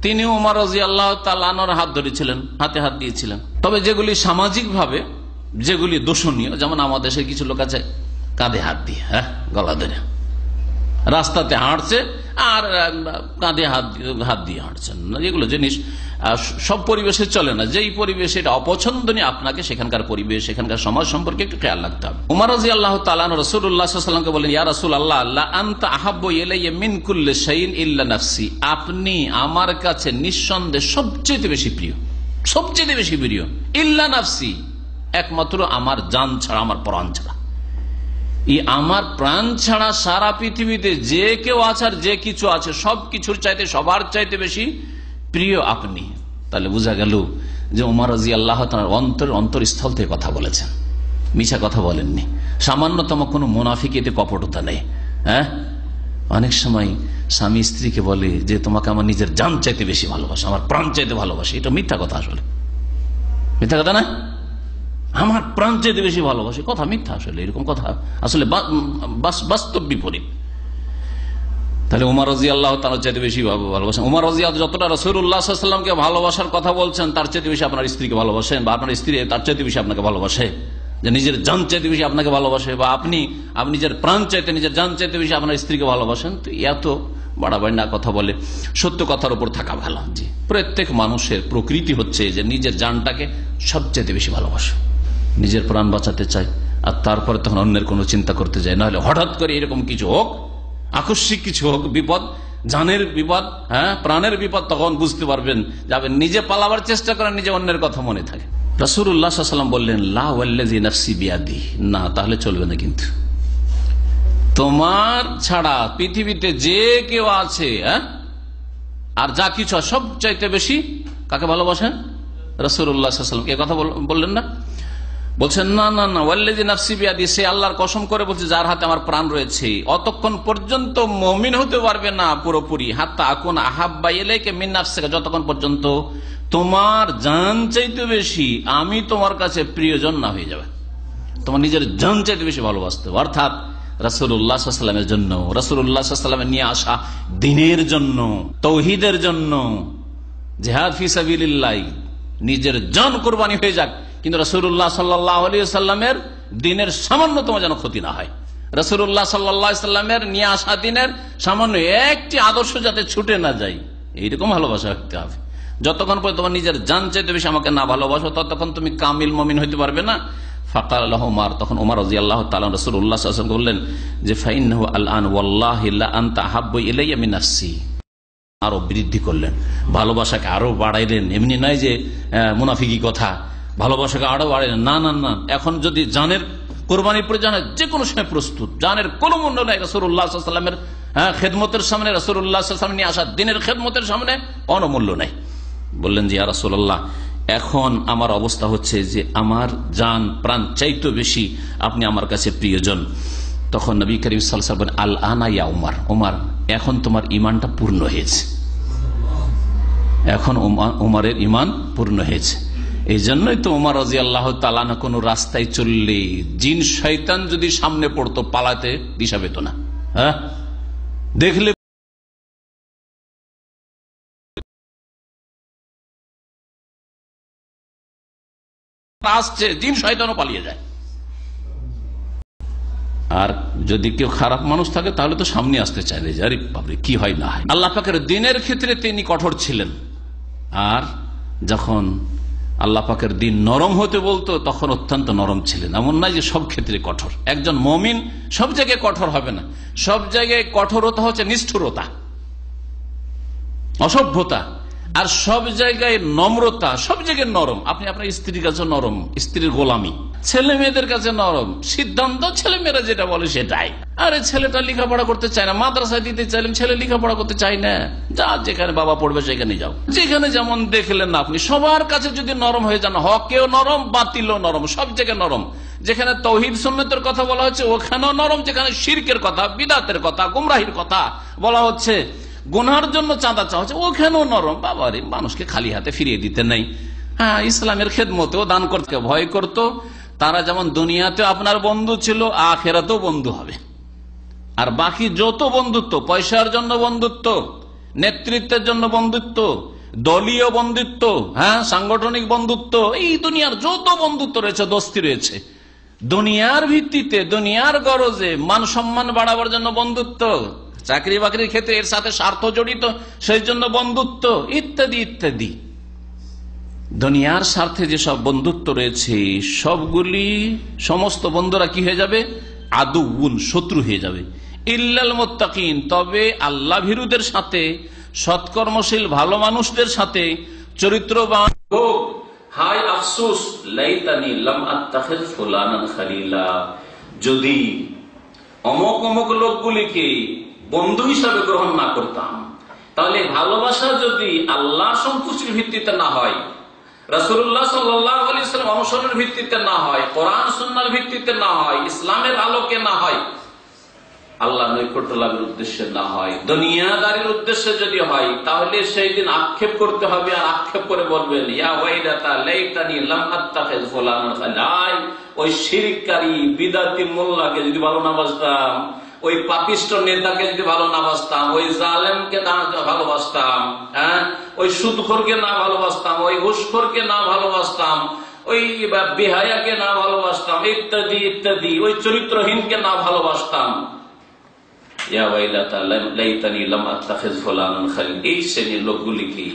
তিনি ওমর রাদিয়াল্লাহু তাআলা আনহুর হাত ধরেছিলেন, হাতে হাত দিয়েছিলেন। তবে যেগুলি সামাজিক ভাবে যেগুলি দোষণীয়, যেমন আমাদের দেশে কিছু লোক আছে কাঁধে হাত দিয়ে, গলা ধরে রাস্তাতে হাঁটছে আর কাঁধে হাত দিয়ে হাঁটছেন, এগুলো জিনিস সব পরিবেশে চলে না। যেই পরিবেশ এটা অপছন্দনীয়, আপনাকে সেখানকার পরিবেশ, সেখানকার সমাজ সম্পর্কে একটু খেয়াল রাখতে হবে। ওমর রাদিয়াল্লাহু তাআলা আনহু রাসূলুল্লাহ সাল্লাল্লাহু আলাইহি ওয়াসাল্লামকে বলেন, ইয়া রাসূলুল্লাহ, লা আনতা আহাব্বু ইলাইয়া মিন কুল্লি শাইইন ইল্লা নাফসি। আপনি আমার কাছে নিঃসন্দেহে সবচেয়ে বেশি প্রিয়, সবচেয়ে বেশি প্রিয়, ইল্লা নাফসি, একমাত্র আমার জান ছাড়া, আমার প্রাণ ছাড়া। আমার প্রাণ ছাড়া সারা পৃথিবীতে যে কেউ আছে আর যে কিছু আছে সবকিছুর চাইতে, সবার চাইতে বেশি প্রিয় আপনি। তাহলে বোঝা গেল যে ওমর রাদিয়াল্লাহু তাআলা অন্তরস্থল থেকে কথা বলেছেন, মিছা কথা বলেননি। সামান্যতম কোনো মুনাফিকিতে কপটতা নেই। অনেক সময় স্বামী স্ত্রীকে বলে যে তোমাকে আমার নিজের জান চাইতে বেশি ভালোবাসে, আমার প্রাণ চাইতে ভালোবাসে, এটা মিথ্যা কথা। আসলে মিথ্যা কথা না, আমার প্রাণ চাইতে বেশি ভালোবাসে, কথা মিথ্যা। আসলে এরকম কথা আসলে বাস্তব বিপরীত। তাহলে ওমর রাদিয়াল্লাহু তাআলা চাইতে বেশি ভালোবাসেন। ওমর রাদিয়াল্লাহু যতটা রাসূলুল্লাহ সাল্লাল্লাহু আলাইহি ওয়াসাল্লামকে ভালোবাসার কথা বলছেন, তার চাইতে বেশি আপনার স্ত্রীকে ভালোবাসেন, বা আপনার স্ত্রী তার চাইতে বেশি আপনাকে ভালোবাসে, যে নিজের জান চাইতে বেশি আপনাকে ভালোবাসে, বা আপনি নিজের প্রাণ চাইতে, নিজের জান চাইতে বেশি আপনার স্ত্রীকে ভালোবাসেন। তো এত বাড়াবাড়ি না কথা বলে সত্য কথার উপর থাকা ভালো। জি, প্রত্যেক মানুষের প্রকৃতি হচ্ছে যে নিজের জানটাকে সবচেয়ে বেশি ভালোবাসে, নিজের প্রাণ বাঁচাতে চায়, আর তারপরে তখন অন্যের কোনো চিন্তা করতে যায়। নাহলে হঠাৎ করে এরকম কিছু হোক, আকস্মিক কিছু হোক, বিপদ, জানের বিপদ, প্রাণের বিপদ, তখন বুঝতে পারবেন যাবেন নিজে পালাবার চেষ্টা করেন, নিজে অন্যের কথা মনে থাকে। রাসূলুল্লাহ সাল্লাল্লাহু আলাইহি ওয়াসাল্লাম বললেন, লা ওয়াল্লাযী নাফসি বিয়াদিহি, না, তাহলে চলবে না। কিন্তু তোমার ছাড়া পৃথিবীতে যে কেউ আছে আর যা কিছু সবচাইতে বেশি কাকে ভালোবাসেন? রাসূলুল্লাহ সাল্লাল্লাহু আলাইহি ওয়াসাল্লাম। এ কথা বললেন না? বলছেন না না না, ওয়াল্লাযী নাফসি বিয়াদিহি, সে আল্লাহর কসম করে বলছে যার হাতে আমার প্রাণ রয়েছে, অতক্ষণ পর্যন্ত মুমিন হতে পারবে না পুরোপুরি, হাত্তা আকুন আহাব্বা ইলাইকা মিন নাফসিকা, যতক্ষণ পর্যন্ত তোমার জান চাইতে বেশি আমি তোমার কাছে প্রিয়জন না হয়ে যাবে। তোমার নিজের জান চাইতে বেশি ভালোবাসতে, অর্থাৎ রাসূলুল্লাহ সাল্লাল্লাহু আলাইহি ওয়াসাল্লামের জন্য, রাসূলুল্লাহ সাল্লাল্লাহু আলাইহি ওয়াসাল্লামের নিয়ে আসা দ্বীনের জন্য, তাওহীদের জন্য, জিহাদ ফি সাবিলিল্লাহ, নিজের জান কুরবানি হয়ে যাক, কিন্তু রাসূলুল্লাহ সাল্লাল্লাহু আলাইহি ওয়াসাল্লামের দ্বীনের সামান্যতম যেন ক্ষতি না হয়। রাসূলুল্লাহ সাল্লাল্লাহু আলাইহি ওয়াসাল্লামের নিয়ে আসা দ্বীনের সামান্য একটি আদর্শ যাতে ছুটে না যায়, এইরকম ভালোবাসা রাখতে হবে। যতক্ষণ পর্যন্ত তোমার নিজের জান চাইতে বেশি আমাকে না ভালোবাসো, ততক্ষণ তুমি কামিল মুমিন হইতে পারবে না। ফাকাল লাহু উমর, তখন ওমর রাদিয়াল্লাহু তাআলা রাসূলুল্লাহ সাল্লাল্লাহু আলাইহি ওয়াসাল্লাম বললেন যে ফাইন্নাহু আলআন ওয়াল্লাহি লা আনতা আহাব্বু ইলাইয়া মিন নাফসি, আরো বৃদ্ধি করলেন, ভালোবাসাকে আরো বাড়াইলেন। এমনি নয় যে মুনাফিকি কথা, ভালোবাসাকে আরো বাড়াইলেন, না না না, এখন যদি জানের কোরবানির প্রয়োজন হয় যে কোনো সময় প্রস্তুত, জানের কোনো মূল্য নাই রাসূলুল্লাহ সাল্লাল্লাহু আলাইহি ওয়াসাল্লামের খেদমতের সামনে, রাসূলুল্লাহ সাল্লাল্লাহু আলাইহি ওয়াসাল্লাম নিয়ে আসা দ্বীনের খেদমতের সামনে কোনো মূল্য নাই। বললেন যে ইয়া রাসূলুল্লাহ, এখন আমার অবস্থা হচ্ছে যে আমার জান প্রাণ চাইতে বেশি আপনি আমার কাছে প্রিয়জন। তখন নবী করিম সাল্লাল্লাহু আলাইহি ওয়াসাল্লাম আল আনা ইয়া উমর, উমর এখন তোমার ঈমানটা পূর্ণ হয়েছে, এখন উমরের ঈমান পূর্ণ হয়েছে। এই জন্যই তো উমর রাদিয়াল্লাহু তাআলা আনহু কোন রাস্তায় চললে জিন শয়তান যদি সামনে পড়তো, পালাতে দিশা পেত না। দেখলে আসছে, জিন শয়তানও পালিয়ে যায়। আর যদি কেউ খারাপ মানুষ থাকে তাহলে তো সামনে আসতে চাইলে যে আরে বাবরে কি হয় না হয়। আল্লাহ পাকের দ্বীনের ক্ষেত্রে তিনি কঠোর ছিলেন, আর যখন আল্লাহ পাকের দ্বীন নরম হতে বলতো তখন অত্যন্ত নরম ছিলেন। এমন নয় যে সব ক্ষেত্রে কঠোর। একজন মুমিন সব জায়গায় কঠোর হবে না, সব জায়গায় কঠোরতা হচ্ছে নিষ্ঠুরতা, অসভ্যতা, আর সব জায়গায় নম্রতা, সব জায়গায় নরম। আপনি আপনার স্ত্রীর কাছে নরম, স্ত্রীর গোলামি, ছেলে মেয়েদের কাছে নরম, সিদ্ধান্ত ছেলে মেয়েরা যেটা বলে সেটাই। আরে ছেলেটা লেখাপড়া করতে চায় না, মাদ্রাসায় দিতে চাইলেন, ছেলে লেখাপড়া করতে চায় না, যা যেখানে বাবা পড়বে সেখানে যাও। যেখানে যেমন দেখলেন না আপনি, সবার কাছে যদি নরম হয়ে যান, হকেও নরম, বাতিলও নরম, সব জায়গায় নরম। যেখানে তৌহিদ সুন্নতের কথা বলা হচ্ছে ওখানেও নরম, যেখানে শিরকের কথা, বিদাতের কথা, গুমরাহির কথা বলা হচ্ছে, গুনার জন্য চাঁদা চাওয়া হচ্ছে, ওখানেও নরম। বাবারে, মানুষকে খালি হাতে ফিরিয়ে দিতে নেই। হ্যাঁ, ইসলামের খেদমতেও দান করতে ভয় করত। তারা যেমন দুনিয়াতে আপনার বন্ধু ছিল, আখেরাতেও বন্ধু হবে। আর বাকি যত বন্ধুত্ব, পয়সার জন্য বন্ধুত্ব, নেতৃত্বের জন্য বন্ধুত্ব, দলীয় বন্ধুত্ব, হ্যাঁ, সাংগঠনিক বন্ধুত্ব, এই দুনিয়ার যত বন্ধুত্ব রয়েছে, দোস্তি রয়েছে, দুনিয়ার ভিত্তিতে, দুনিয়ার গরজে, মান সম্মান বাড়াবার জন্য বন্ধুত্ব, চাকরি বাকরির ক্ষেত্রে এর সাথে স্বার্থ জড়িত, সেই জন্য বন্ধুত্ব, ইত্যাদি ইত্যাদি। দুনিয়ার স্বার্থে যেসব বন্ধুত্ব রয়েছে সবগুলি, সমস্ত বন্ধুরা কি হয়ে যাবে? আদুউন, শত্রু হয়ে যাবে। ইল্লাল মুত্তাকিন, তবে আল্লাহ ভীরুদের সাথে, সৎকর্মশীল ভালো মানুষদের সাথে, চরিত্রবান লোক। হাই আফসোস, লাইতানি লাম আত্তাখিজ ফুলানান খালিলা, যদি অমুক অমুক লোকগুলিকে বন্ধু হিসাবে গ্রহণ না করতাম, তাহলে ভালোবাসা যদি আল্লাহ সন্তুষ্টির ভিত্তিতে না হয়, রাসূলুল্লাহ সাল্লাল্লাহু আলাইহি ওয়াসাল্লাম অনুসরণের ভিত্তিতে না হয়, কোরআন সুন্নাহর ভিত্তিতে না হয়, ইসলামের আলোকে না হয়, আল্লাহ নৈকট্য লাভের উদ্দেশ্যে না হয়, দুনিয়াদারির উদ্দেশ্যে যদি হয়, তাহলে সেই দিন আক্ষেপ করতে হবে। আর আক্ষেপ করে বলবেন, ইয়া ওয়াইলাতা লাইতানি লাম আত্তাখিজ ফুলানান খালিলা, ওই শিরককারী বিদাতি মোল্লাকে যদি ভালো না বাসতাম, ওই পাপিষ্ট নেতাকে যদি ভালো না বাসতাম, ওই জালেমকে না ভালোবাসতাম, হ্যাঁ, ওই সুদখোরকে না ভালোবাসতাম, ওই ঘুষখোরকে না ভালোবাসতাম, ওই বেহায়াকে না ভালোবাসতাম, ইত্যাদি ইত্যাদি, ওই চরিত্রহীনকে না ভালোবাসতাম। এই শ্রেণীর লোকগুলিকে,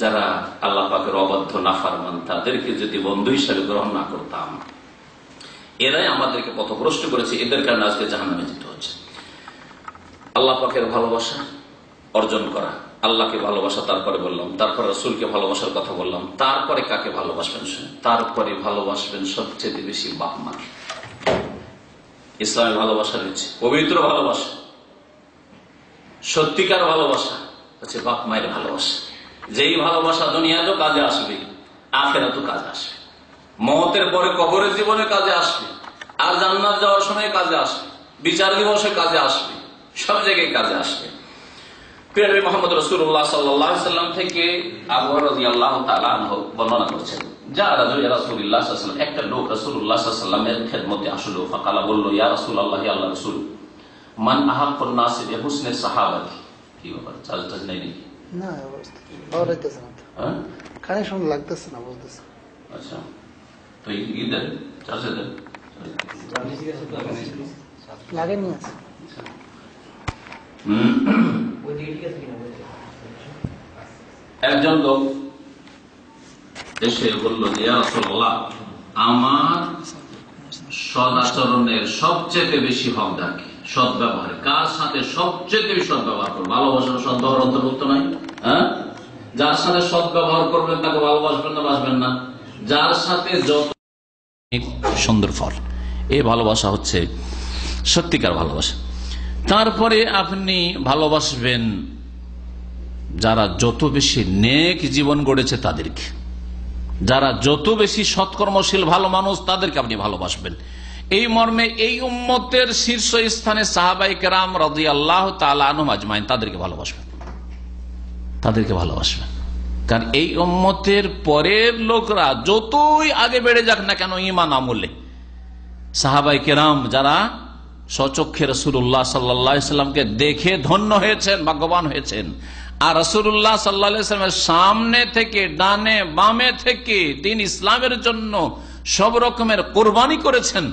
যারা আল্লাহ পাকের অবাধ্য নাফরমান, তাদেরকে যদি বন্ধু হিসাবে গ্রহণ না করতাম, এরাই আমাদেরকে পথভ্রষ্ট করেছে, এদের কারণে আজকে জাহান্নামে যেতে হচ্ছে। আল্লাহ পাকের ভালোবাসা অর্জন করা, আল্লাহকে ভালোবাসা, তারপরে বললাম, তারপর রাসূলকে ভালোবাসার কথা বললাম, তারপরে কাকে ভালোবাসবেন? তারপরে ভালোবাসবেন সবচেয়ে বেশি বাপ মাকে। ইসলামের ভালোবাসা রয়েছে পবিত্র ভালোবাসা, সত্যিকার ভালোবাসা হচ্ছে বাপ মায়ের ভালোবাসা। যেই ভালোবাসা দুনিয়াতেও কাজে আসবে, আখিরাতেও কাজে আসবে, মওতের পরে কবরের জীবনে কাজে আসবে, আর জান্নাত যাওয়ার সময় কাজে আসবে, বিচার দিবসে কাজে আসবে, সব জায়গায় কাজে আসবে। প্রিয় নবী মুহাম্মদ রাসূলুল্লাহ সাল্লাল্লাহু আলাইহি ওয়াসাল্লাম থেকে আবু হুরায়রা রাদিয়াল্লাহু তাআলা আনহু বর্ণনা করছেন, যা রাজুল ইয়া রাসূলুল্লাহ সাল্লাল্লাহু আলাইহি ওয়াসাল্লাম, একটা লোক রাসূলুল্লাহ সাল্লাল্লাহু আলাইহি ওয়াসাল্লামের খেদমতে আসলো। ফাকালা, বলল, ইয়া রাসূলুল্লাহ, হে আল্লাহর রাসূল, মান আহাক্কুন নাসি বিহুসনি সাহাবাতি। কি ব্যাপার, চার্জ নাই নাকি? না, অবস্থা পাওয়া যাইতেছে না, হ্যাঁ, কানেকশন লাগতেছে না, বলতেছে। আচ্ছা, তো ইদার চার্জ দেন, লাগেনি আছে। একজন লোক এসে বলল, ইয়া রাসূলুল্লাহ, আমার সদাচরণের সবচেয়ে বেশি হকদার কি? সৎ ব্যবহারে কার সাথে সবচেয়ে বেশি সৎ ব্যবহার করবো? ভালোবাসার সৎ ব্যবহার অন্তর্ভুক্ত নাই? হ্যাঁ, যার সাথে সৎ ব্যবহার করবেন তাকে ভালোবাসবেন না বাসবেন না? যার সাথে যত সুন্দর ফল, এই ভালোবাসা হচ্ছে সত্যিকার ভালোবাসা। তারপরে আপনি ভালোবাসবেন যারা যত বেশি নেক জীবন গড়েছে তাদেরকে, যারা যত বেশি সৎকর্মশীল ভালো মানুষ তাদেরকে আপনি ভালোবাসবেন। এই মর্মে এই উম্মতের শীর্ষ স্থানে সাহাবায়ে কেরাম রাদিয়াল্লাহু তাআলা আনহুম আজমাইন, তাদেরকে ভালোবাসবেন, তাদেরকে ভালোবাসবেন। কারণ এই উম্মতের পরের লোকরা যতই আগে বেড়ে যাক না কেন ঈমান আমলে, সাহাবায়ে কেরাম যারা স্বচক্ষে রাসূলুল্লাহ সাল্লাল্লাহু আলাইহি সাল্লামকে দেখে ধন্য হয়েছেন, ভাগ্যবান হয়েছেন, আর রাসূলুল্লাহ সাল্লাল্লাহু আলাইহি সাল্লামের সামনে থেকে ডানে বামে থেকে দিন ইসলামের জন্য সব রকমের কোরবানি করেছেন,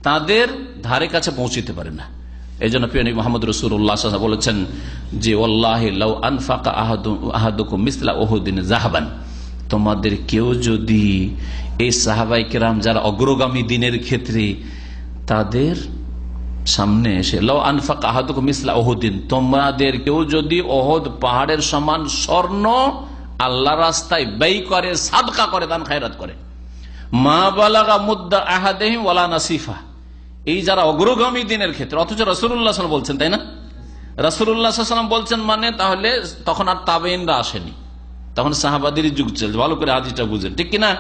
তাদের ধারে কাছে পৌঁছিতে পারে না। এই জন্য প্রিয় নবী মুহাম্মদ রাসূলুল্লাহ সাল্লাল্লাহু আলাইহি ওয়াসাল্লাম বলেছেন যে ওয়াল্লাহি লাউ আনফাকা আহাদুকুম মিসলা উহুদিন যাহাবান, তোমাদের কেউ যদি এই সাহাবায়ে কেরাম যারা অগ্রগামী দিনের ক্ষেত্রে তাদের সামনে এসে লাউ আনফাকা আহাদুকুম মিসলা উহুদিন, তোমাদের কেউ যদি উহুদ পাহাড়ের সমান স্বর্ণ আল্লাহর রাস্তায় ব্যয় করে, সাদকা করে, দান খায়রাত করে, মা বালাগা মুদ্দা আহাদিহিম ওয়ালা নাসিফা, এই যারা অগ্রগামী দিনের ক্ষেত্রে, অথচ রাসূলুল্লাহ সাল্লাল্লাহু আলাইহি ওয়াসাল্লাম বলছেন, তাই না? রাসূলুল্লাহ সাল্লাল্লাহু আলাইহি ওয়াসাল্লাম বলছেন মানে তাহলে তখন আর তাবেঈনরা আসেনি, তখন সাহাবাদের যুগ চলছে। ভালো করে হাদিসটা বুঝেন, ঠিক কিনা?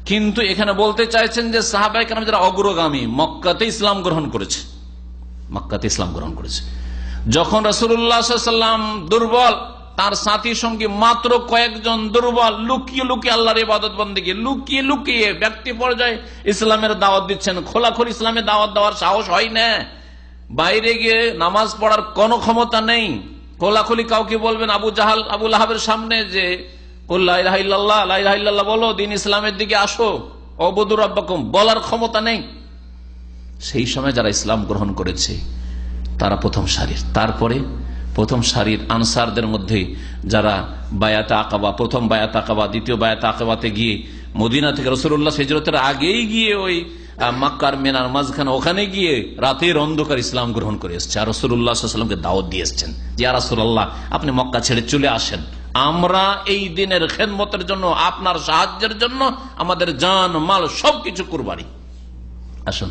কিন্তু এখানে বলতে চাইছেন যে সাহাবায়ে কেরাম যারা অগ্রগামী, মক্কাতে ইসলাম গ্রহণ করেছে, মক্কাতে ইসলাম গ্রহণ করেছে। যখন রাসূলুল্লাহ সাল্লাল্লাহু আলাইহি ওয়াসাল্লাম দুর্বল, তার সাথী সঙ্গী মাত্র কয়েকজন দুর্বল, লুকিয়ে লুকিয়ে আল্লাহর ইবাদত বন্দেগী লুকিয়ে লুকিয়ে ব্যক্তি পর্যায়ে ইসলামের দাওয়াত দিচ্ছেন। খোলাখুলি ইসলামের দাওয়াত দেওয়ার সাহস হয় না, বাইরে গিয়ে নামাজ পড়ার কোনো ক্ষমতা নেই। খোলাখুলি কাউকে বলবেন আবু জাহাল আবু লাহাবের সামনে যে লা ইলাহা ইল্লাল্লাহ, লা ইলাহা ইল্লাল্লাহ বলো, দিন ইসলামের দিকে আসো, উবুদু রাব্বাকুম, বলার ক্ষমতা নেই। সেই সময় যারা ইসলাম গ্রহণ করেছে তারা প্রথম সারির। তারপরে প্রথম সারির আনসারদের মধ্যে যারা বায়াতে আকাবা, প্রথম বায়াতে আকাবা, দ্বিতীয় বায়াতে আকাবাতে গিয়ে মদিনা থেকে রাসূলুল্লাহ হিজরতের আগেই গিয়ে ওই মক্কার মিনার মাঝখানে ওখানে গিয়ে রাতের অন্ধকার ইসলাম গ্রহণ করে এসছে, আর রাসূলুল্লাহ সাল্লাল্লাহু আলাইহি ওয়াসাল্লামকে দাওয়াত দিয়ে এসছেন যে ইয়া রাসূলুল্লাহ, আপনি মক্কা ছেড়ে চলে আসেন, আমরা এই দিনের খেদমতের জন্য, আপনার সাহায্যের জন্য আমাদের জান মাল সবকিছু কুরবানি, আসুন।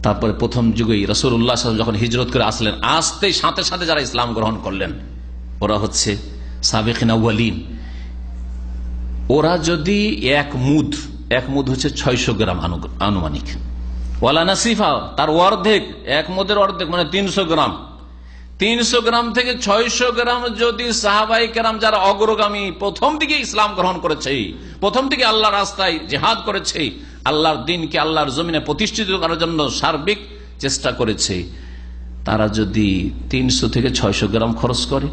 তারপরে প্রথম যুগে রাসূলুল্লাহ সাল্লাল্লাহু আলাইহি ওয়াসাল্লাম যখন হিজরত করে আসলেন, আসতেই সাথে সাথে যারা ইসলাম গ্রহণ করলেন ওরা হচ্ছে সাবিকিন আউয়ালিন। ওরা যদি এক মুদ হচ্ছে 600 গ্রাম আনুমানিক, ওয়ালা নাসিফা তার অর্ধেক, এক মুদের অর্ধেক মানে 300 গ্রাম, 300 গ্রাম থেকে 600 গ্রাম যদি সাহাবায়ে কেরাম যারা অগ্রগামী, প্রথম দিকে ইসলাম গ্রহণ করেছে, প্রথম দিকে আল্লাহর রাস্তায় জিহাদ করেছে, আল্লাহর দ্বীনকে আল্লাহর জমিনে প্রতিষ্ঠিত করার জন্য সার্বিক চেষ্টা করেছে, তারা যদি 300 থেকে 600 গ্রাম খরচ করে,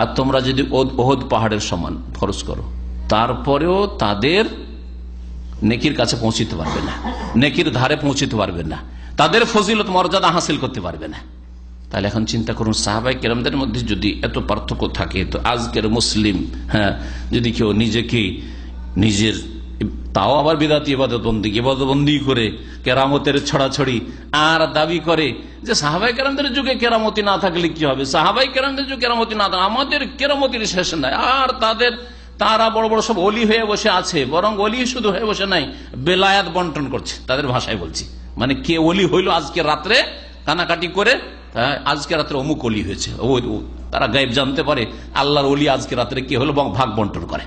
আর তোমরা যদি উহুদ পাহাড়ের সমান খরচ করো, তারপরেও তাদের নেকির কাছে পৌঁছিতে পারবে না, নেকির ধারে পৌঁছিতে পারবে না, তাদের ফজিলত মর্যাদা হাসিল করতে পারবে না। তাহলে এখন চিন্তা করুন, সাহাবায়ে কেরামদের মধ্যে যদি এত পার্থক্য থাকে, তো আজকের মুসলিম যদি কেউ নিজেকে নিজের, তাও আবার বিদাতি ইবাদতবন্দি করে কেরামতের ছড়াছড়ি আর দাবি করে যে সাহাবায়ে কেরামদের যুগে কেরামতি না থাকলে কি হবে, সাহাবায়ে কেরামদের যুগে কেরামতি না থাকলে আমাদের কেরামতির শেষ নাই, আর তারা বড় বড় সব অলি হয়ে বসে আছে, বরং অলি শুধু হয়ে বসে নাই, বেলায়াত বন্টন করছে, তাদের ভাষায় বলছি, মানে কে অলি হইল আজকে রাত্রে কানাকাটি করে, আজকে রাত্রে অমুক অলি হয়েছে, তারা গায়েব জানতে পারে আল্লাহর অলি আজকে রাত্রে কে হলো, ভাগ বন্টন করে।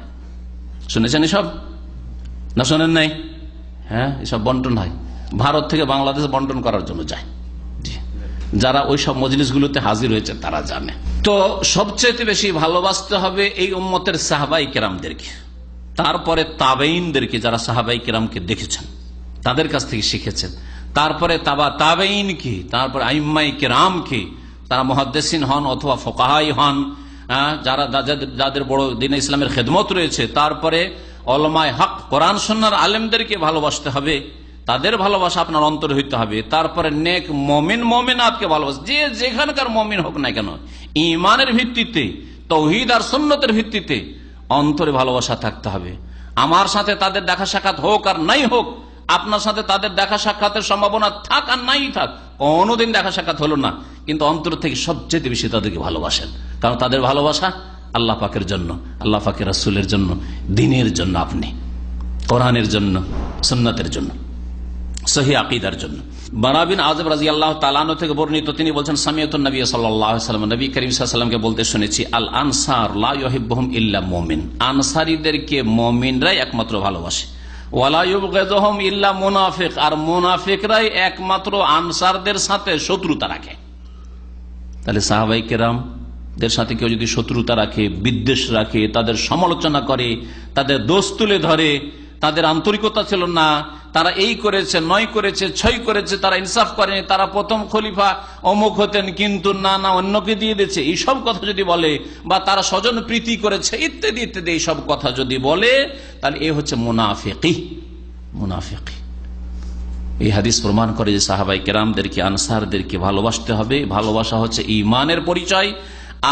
শুনেছেন এসব না শোনেন নাই? হ্যাঁ, এসব বন্টন হয়, ভারত থেকে বাংলাদেশে বন্টন করার জন্য যায়। যারা ওই সব মজলিসগুলোতে হাজির হয়েছে তারা জানে। তো সবচেয়ে বেশি ভালোবাসতে হবে এই উম্মতের সাহাবায়ে কেরামদেরকে, তারপরে তাবেঈনদেরকে যারা সাহাবায়ে কেরামকে দেখেছেন, তাদের কাছ থেকে শিখেছেন, তারপরে তাবেঈনকে, তারপরে আইম্মায়ে কেরামকে, তারা মুহাদ্দিসিন হন অথবা ফুকাহাই হন, যারা যাদের বড় দ্বীন ইসলামের খেদমত রয়েছে, তারপরে উলামায়ে হক কোরআন সুন্নাহর আলেমদেরকে ভালোবাসতে হবে, তাদের ভালোবাসা আপনার অন্তর হইতে হবে। তারপরে নেক মুমিন মুমিনাতকে ভালোবাসা, যে যেখানকার মুমিন হোক না কেন, ঈমানের ভিত্তিতে, তাওহীদ আর সুন্নতের ভিত্তিতে অন্তরে ভালোবাসা থাকতে হবে। আমার সাথে তাদের দেখা সাক্ষাৎ হোক আর নাই হোক, আপনার সাথে তাদের দেখা সাক্ষাতের সম্ভাবনা থাক আর নাই থাক, কোনোদিন দেখা সাক্ষাৎ হলো না, কিন্তু অন্তর থেকে সবচেয়ে বেশি তাদেরকে ভালোবাসেন, কারণ তাদের ভালোবাসা আল্লাহ পাকের জন্য, আল্লাহ পাকের রাসূলের জন্য, দ্বীনের জন্য, আপনি কোরআনের জন্য, সুন্নাতের জন্য, সহিহ আকীদার জন্য। বারা বিন আযিব রাদিয়াল্লাহু তাআলা আনহু থেকে বর্ণিত, তিনি বলেন সামিয়াতুন নবী সাল্লাল্লাহু আলাইহি ওয়াসাল্লাম, নবী করিম সাল্লাল্লাহু আলাইহি ওয়াসাল্লামকে বলতে শুনেছি, আল আনসার লা ইউহিব্বুহুম ইল্লা মুমিন, আনসারীদেরকে মুমিনরাই একমাত্র ভালোবাসে, ওয়ালা ইউবগিযুহুম ইল্লা মুনাফিক, আর মুনাফিকরাই একমাত্র আনসারদের সাথে শত্রুতা রাখে। তাহলে সাহাবায়ে কেরামদের সাথে কেউ যদি শত্রুতা রাখে, বিদ্বেষ রাখে, তাদের সমালোচনা করে, তাদের দোষ তুলে ধরে, তাদের আন্তরিকতা ছিল না, তারা এই করেছে, নয় করেছে, ছয় করেছে, তারা ইনসাফ করেনি, তারা প্রথম খলিফা অমুক হতেন কিন্তু না অন্যকে দিয়ে দিয়েছে, এইসব কথা যদি বলে, বা তারা স্বজন প্রীতি করেছে ইত্যাদি ইত্যাদি এইসব কথা যদি বলে, তাহলে এ হচ্ছে মুনাফিকি। এই হাদিস প্রমাণ করে যে সাহাবাই কেরামদেরকে, আনসারদেরকে ভালোবাসতে হবে। ভালোবাসা হচ্ছে ঈমানের পরিচয়,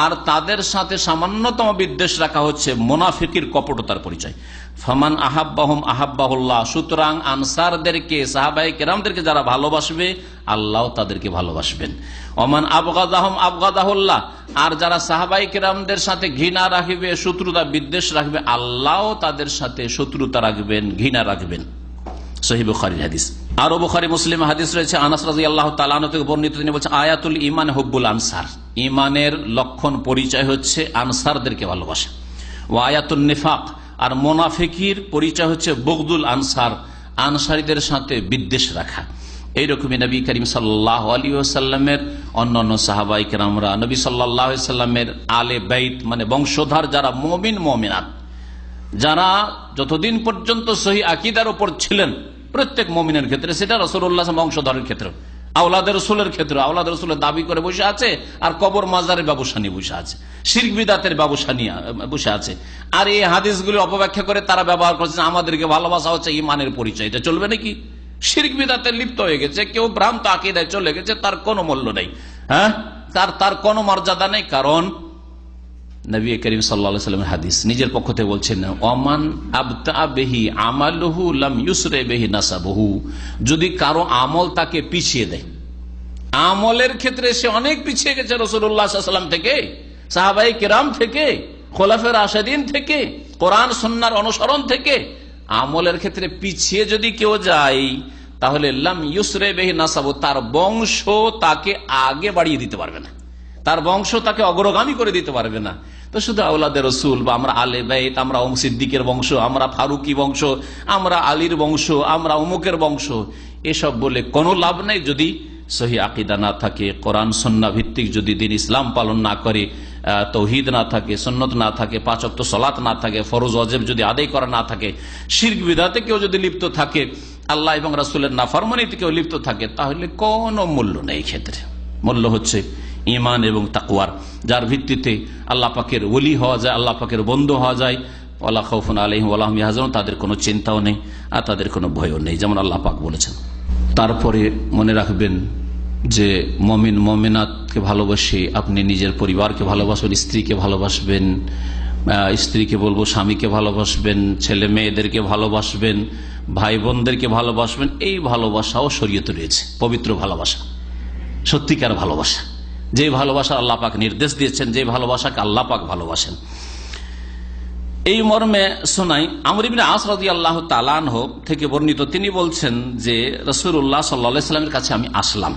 আর তাদের সাথে সামান্যতম বিদ্বেষ রাখা হচ্ছে মুনাফিকের কপটতার পরিচয়। ফামান আহাব্বাহুম আহাব্বাহুল্লাহ, সুতরাং আনসারদেরকে, সাহাবাই কেরামদেরকে যারা ভালোবাসবে আল্লাহ তাদেরকে ভালোবাসবেন। ওমান আবগাদাহুম আবগাদাহুল্লাহ, আর যারা সাহাবাই কেরামদের সাথে ঘৃণা রাখবে, শত্রুতা বিদ্বেষ রাখবে, আল্লাহ তাদের সাথে শত্রুতা রাখবেন, ঘৃণা রাখবেন। সহিহ বুখারীর হাদিস। আরো বুখারী মুসলিম হাদিস রয়েছে, আনাস রাদিয়াল্লাহু তাআলা আনহু থেকে বর্ণিত, তিনি বলেছেন আয়াতুল ঈমান হুব্বুল আনসার, ঈমানের লক্ষণ পরিচয় হচ্ছে আনসারদেরকে ভালোবাসা। ওয়া আয়াতুন নিফাক, আর মুনাফিকির পরিচয় হচ্ছে বুগদুল আনসার, আনসারীদের সাথে বিদ্বেষ রাখা। এইরকমই নবী করিম সাল্লাল্লাহু আলাইহি ওয়াসাল্লামের অন্যান্য সাহাবায়ে কেরামরা, নবী সাল্লাল্লাহু আলাইহি ওয়াসাল্লামের আলে বাইত মানে বংশধর যারা মুমিন মুমিনাত, যারা যতদিন পর্যন্ত সহি আকীদার উপর ছিলেন প্রত্যেক মুমিনের ক্ষেত্রে, সেটা রাসূলুল্লাহ বংশধরের ক্ষেত্রে, আওলাদ রাসূলের ক্ষেত্রে, আওলাদ রাসূলের দাবি করে বসে আছে, আর কবর মাজারের ব্যবসা নিয়ে বসে আছে, শিরক বিদআতের ব্যবসা নিয়ে বসে আছে, আর এই হাদিসগুলি অপব্যাখ্যা করে তারা ব্যবহার করছে আমাদেরকে ভালোবাসা হচ্ছে ঈমানের পরিচয়। এটা চলবে নাকি? শিরক বিদআতে লিপ্ত হয়ে গেছে, কেউ ভ্রান্ত আকীদায় চলে গেছে, তার কোনো মূল্য নেই, হ্যাঁ, তার কোনো মর্যাদা নেই। কারণ নবী করিম সাল্লাল্লাহু আলাইহি ওয়াসাল্লামের হাদিস নিজের পক্ষ থেকে বলছেন, ওমান আবতা বিহি আমালুহু লাম ইউসরি বিহি নাসাবুহু, যদি কারো আমল তাকে পিছিয়ে দেয়, আমলের ক্ষেত্রে সে অনেক পিছিয়ে গেছে রাসূলুল্লাহ সাল্লাল্লাহু আলাইহি ওয়াসাল্লাম থেকে, সাহাবায়ে কেরাম থেকে, খোলাফায়ে রাশিদিন থেকে, কোরআন সুন্নাহর অনুসরণ থেকে, আমলের ক্ষেত্রে পিছিয়ে যদি কেউ যায়, তাহলে লাম ইউসরি বিহি নাসাবু, তার বংশ তাকে আগে বাড়িয়ে দিতে পারবে না, তার বংশ তাকে অগ্রগামী করে দিতে পারবে না। তো শুধু আওলাদে রসুল বা আমরা আলে বাইত, আমরা সিদ্দিকের বংশ, আমরা ফারুকি বংশ, আমরা আলীর বংশ, আমরা অমুকের বংশ, এসব বলে কোনো লাভ নেই যদি সহি আকীদা না থাকে, কোরআন সুন্নাহ ভিত্তিক যদি দিন ইসলাম পালন না করে, তৌহিদ না থাকে, সুন্নত না থাকে, 5 ওয়াক্ত সালাত না থাকে, ফরজ ওয়াজিব যদি আদায় করা না থাকে, শিরক বিদআতে কেউ যদি লিপ্ত থাকে, আল্লাহ এবং রাসূলের নাফরমানিতে কেউ লিপ্ত থাকে, তাহলে কোনো মূল্য নেই। ক্ষেত্রে মূল্য হচ্ছে ঈমান এবং তাকওয়ার, যার ভিত্তিতে আল্লাহ পাকের ওলি হওয়া যায়, আল্লাহ পাকের বন্ধু হওয়া যায়। ওয়ালা খাউফুন আলাইহিম ওয়ালা হুম ইয়াহজানুন, তাদের কোনো চিন্তাও নেই আর তাদের কোনো ভয়ও নেই, যেমন আল্লাহ পাক বলেছেন। তারপরে মনে রাখবেন যে মুমিন মুমিনাতকে ভালোবাসে, আপনি নিজের পরিবারকে ভালোবাসবেন, স্ত্রীকে ভালোবাসবেন, স্ত্রীকে বলবো স্বামীকে ভালোবাসবেন, ছেলে মেয়েদেরকে ভালোবাসবেন, ভাই বোনদেরকে ভালোবাসবেন। এই ভালোবাসাও শরীয়তে রয়েছে, পবিত্র ভালোবাসা, সত্যিকার ভালোবাসা, যে ভালোবাসা আল্লাহ পাক নির্দেশ দিয়েছেন, যে ভালোবাসাকে আল্লাহ পাক ভালোবাসেন। এই মর্মে শোনাই, আমর ইবনে আস রাদিয়াল্লাহু তাআলা আনহু থেকে বর্ণিত, তিনি বলছেন যে রাসূলুল্লাহ সাল্লাল্লাহু আলাইহি ওয়াসাল্লামের কাছে আমি আসলাম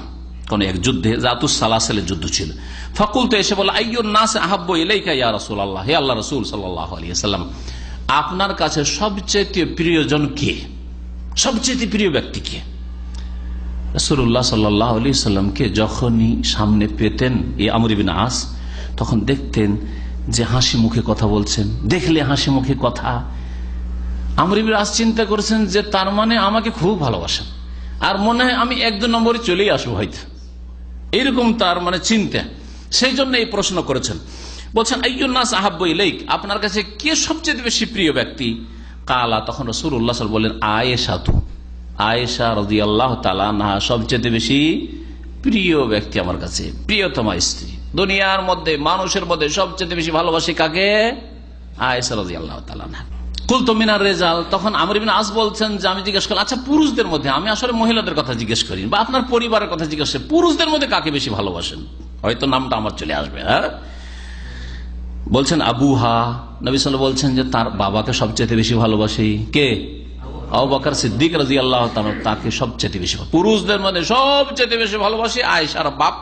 কোন এক যুদ্ধে, জাতুস সালাসিলের যুদ্ধ ছিল। ফাকুলতু, এসে বলল, আইয়ুন নাস আহাব্বু ইলাইকা ইয়া রাসূলুল্লাহ, হে আল্লাহর রাসূল সাল্লাল্লাহু আলাইহি ওয়াসাল্লাম, আপনার কাছে সবচেয়ে প্রিয়জন কে, সবচেয়ে প্রিয় ব্যক্তি কে? রাসূলুল্লাহ সাল্লাল্লাহু আলাইহি ওয়াসাল্লামকে যখনই সামনে পেতেন এই আমর ইবনে আস, তখন দেখতেন যে হাসি মুখে কথা বলছেন, দেখলে হাসি মুখে কথা। আমর ইবনে আস চিন্তা করেছেন যে তার মানে আমাকে খুব ভালোবাসেন, আর মনে হয় আমি 1-2 নম্বরে চলেই আসবো হয়তো, এইরকম তার মানে চিন্তা। সেই জন্য এই প্রশ্ন করেছেন। বলছেন, আইয়ুন নাস আহাব্বু ইলাইক, আপনার কাছে কে সবচেয়ে বেশি প্রিয় ব্যক্তি? কালা, তখন রাসূলুল্লাহ সাল্লাল্লাহু আলাইহি ওয়াসাল্লাম বললেন, আয়েশা। আয়েশা রাদিয়াল্লাহু তাআলা আনহা সবচেয়ে বেশি প্রিয় ব্যক্তি আমার কাছে, প্রিয়তমা স্ত্রী। দুনিয়ার মধ্যে, মানুষের মধ্যে সবচেয়ে বেশি ভালোবাসি কাকে? আয়েশা রাদিয়াল্লাহু তাআলা আনহা। কুলতু মিনার রিজাল, তখন আমর ইবনে আস বলছেন যে আমি জিজ্ঞেস করলাম, আচ্ছা পুরুষদের মধ্যে, আমি আসলে মহিলাদের কথা জিজ্ঞেস করি বা আপনার পরিবারের কথা জিজ্ঞেস করি, পুরুষদের মধ্যে কাকে বেশি ভালোবাসেন? হয়তো নামটা আমার চলে আসবে। হ্যাঁ, বলছেন আবুহা, নবী সাল্লাল্লাহু আলাইহি ওয়াসাল্লাম বলছেন যে তার বাবাকে সবচেয়ে বেশি ভালোবাসি। কে? আবু বকর সিদ্দিক রাদিয়াল্লাহু তাআলা, তাকে সবচেয়ে বেশি। পুরুষদের মধ্যে সবচেয়ে বেশি ভালোবাসি আয়েশার বাপ,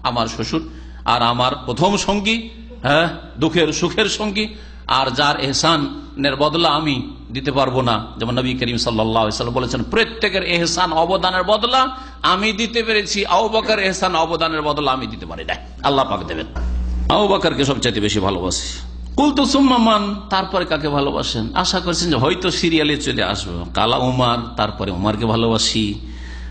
আমার শ্বশুর, আর আমার প্রথম সঙ্গী, হ্যাঁ, দুঃখের সুখের সঙ্গী, আর যার এহসানের বদলা আমি দিতে পারবো না। যেমন নবী করিম সাল্লাল্লাহু আলাইহি ওয়াসাল্লাম বলেছেন, প্রত্যেকের এহসান অবদানের বদলা আমি দিতে পেরেছি, আবু বকর এহসান অবদানের বদলা আমি দিতে পারি না, আল্লাহ পাক দেবেন। আবু বকরকে সবচেয়ে বেশি ভালোবাসি। কুলতু সুম্মা মান, তারপরে কাকে ভালোবাসেন? আশা করছেন যে হয়তো সিরিয়ালে চলে আসবে। কালা উমার, তারপরে উমারকে ভালোবাসি।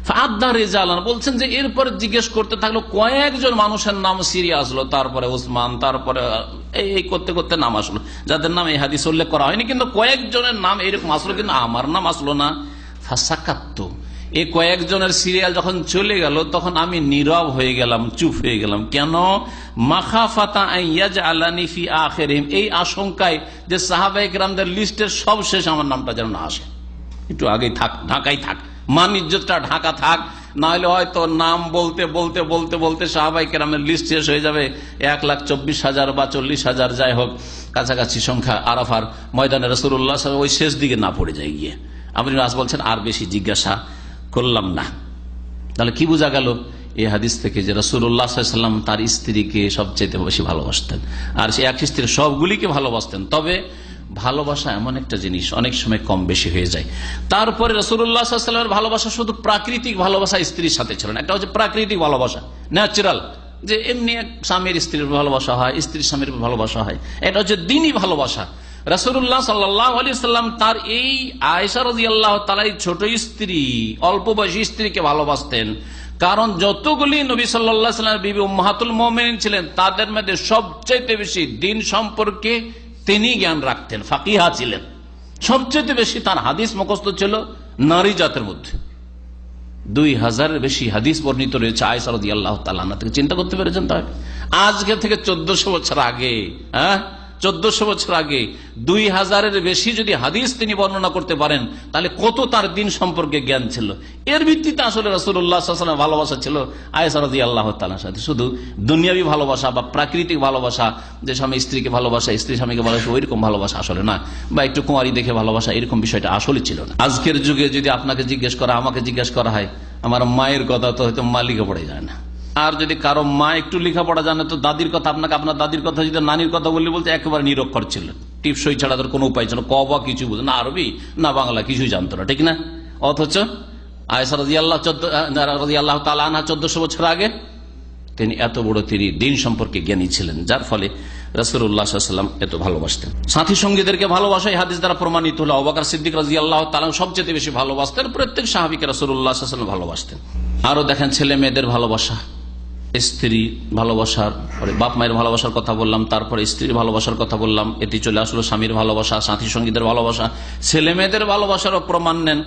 ফাআদ্দা রিজালান, বলছেন যে এরপরে জিজ্ঞেস করতে থাকলো, কয়েকজন মানুষের নাম সিরিয়া আসলো, তারপরে উসমান, তারপরে এই করতে করতে নাম আসলো, যাদের নাম এই হাদিস উল্লেখ করা হয়নি, কিন্তু কয়েকজনের নাম এইরকম আসলো, কিন্তু আমার নাম আসলো না। ফাসাকাত্তু, এই কয়েকজনের সিরিয়াল যখন চলে গেল তখন আমি নীরব হয়ে গেলাম, চুপ হয়ে গেলাম। কেন? মাখাফাতা আলানি ফি আখিরিহিম, এই আশঙ্কায় যে সাহাবায়ে কেরামদের লিস্টের সব শেষ আমার নামটা যেন না আসে, একটু আগেই থাক, ঢাকাই থাক, মান ইজ্জতটা ঢাকা থাক, না হলে হয়তো নাম বলতে বলতে বলতে বলতে সাহাবায়ে কেরামের লিস্ট শেষ হয়ে যাবে 1,24,000 বা 40,000, যাই হোক কাছাকাছি সংখ্যা, আরাফার ময়দানে রাসূলুল্লাহ ওই শেষ দিকে না পড়ে যায় গিয়ে। আপনি আজ বলছেন আর বেশি জিজ্ঞাসা করলাম না। তাহলে কি বোঝা গেল এই হাদিস থেকে? যে রাসূলুল্লাহ সাল্লাল্লাহু আলাইহি ওয়াসাল্লাম তার স্ত্রীকে সবচেয়ে বেশি ভালোবাসতেন, আর সে এক স্ত্রী সবগুলিকে ভালোবাসতেন। তবে ভালোবাসা এমন একটা জিনিস অনেক সময় কম বেশি হয়ে যায়। তারপরে রাসূলুল্লাহ সাল্লাল্লাহু আলাইহি ওয়াসাল্লামের ভালোবাসা শুধু প্রাকৃতিক ভালোবাসা স্ত্রীর সাথে ছিল না, একটা হচ্ছে প্রাকৃতিক ভালোবাসা, ন্যাচারাল, যে এমনি স্বামীর স্ত্রীর ভালোবাসা হয়, স্ত্রীর স্বামীর ভালোবাসা হয়। এটা হচ্ছে দ্বীনি ভালোবাসা। রাসূলুল্লাহ সাল্লাল্লাহু আলাইহি ওয়াসাল্লাম তার এই আয়েশা রাদিয়াল্লাহু তাআলা ছোট স্ত্রী, অল্প বয়সী স্ত্রীকে ভালোবাসতেন, কারণ যতগুলি নবী সাল্লাল্লাহু আলাইহি ওয়াসাল্লামের বিবি উম্মাহাতুল মুমিনিন ছিলেন তাদের মধ্যে সবচেয়ে বেশি দিন সম্পর্কে তিনি জ্ঞান রাখতেন, ফাকিহা ছিলেন। সবচেয়ে বেশি তার হাদিস মুখস্থ ছিল নারী জাতের মধ্যে। 2000-এর বেশি হাদিস বর্ণিত রয়েছে আয়েশা রাদিয়াল্লাহু তাআলা আনহা থেকে। চিন্তা করতে পেরেছেন? তাহলে আজকে থেকে 1400 বছর আগে, 1400 বছর আগে 2000-এর বেশি যদি হাদিস তিনি বর্ণনা করতে পারেন, তাহলে কত তার দিন সম্পর্কে জ্ঞান ছিল। এর ভিত্তিতে আসলে রাসূলুল্লাহ সাল্লাল্লাহু আলাইহি ওয়াসাল্লামের ভালোবাসা ছিল আয়েশা রাদিয়াল্লাহু তাআলার সাথে। শুধু দুনিয়াবী ভালোবাসা বা প্রাকৃতিক ভালোবাসা, যে স্বামী স্ত্রীকে ভালোবাসা, স্ত্রী স্বামীকে ভালোবাসা, ওইরকম ভালোবাসা আসলে না, বা একটু কুঁয়ারি দেখে ভালোবাসা, এরকম বিষয়টা আসলে ছিল না। আজকের যুগে যদি আপনাকে জিজ্ঞেস করা, আমাকে জিজ্ঞেস করা হয়, আমার মায়ের কথা তো হয়তো মা লিখে পড়ে যায় না। আর যদি কারো মা একটু লেখাপড়া জানে তো দাদির কথা, আপনাকে আপনার দাদির কথা যদি নানির কথা বলতে একেবারে নিরক্ষর ছিল, টিপসই ছাড়া তোর কোনো উপায় ছিল না, কবা কিছু বুঝে না, আরবি না বাংলা কিছুই জানতো না, ঠিক না? অথচ আয়েশা রাদিয়াল্লাহু তাআলা আনহা 1400 বছর আগে তিনি এত বড়, তিনি দিন সম্পর্কে জ্ঞানী ছিলেন, যার ফলে রাসূলুল্লাহ সাল্লাল্লাহু আলাইহি ওয়াসাল্লাম এত ভালোবাসতেন। সাথী সঙ্গীদেরকে ভালোবাসাই হাদিস দ্বারা প্রমাণিত হলো। আবু বকর সিদ্দিক রাদিয়াল্লাহু তাআলা সবচেয়ে বেশি ভালোবাসতেন, প্রত্যেক সাহাবীকে রাসূলুল্লাহ সাল্লাল্লাহু আলাইহি ওয়াসাল্লাম ভালোবাসতেন। আরো দেখেন ছেলে মেয়েদের ভালোবাসা, স্ত্রী ভালোবাসার পরে বাপ মায়ের ভালোবাসার কথা বললাম, তারপরে স্ত্রীর ভালোবাসার কথা বললাম, এটি চলে আসলো স্বামীর ভালোবাসা, সাথী সঙ্গীদের ভালোবাসা, ছেলে মেয়েদের ভালোবাসারও প্রমাণ নেন।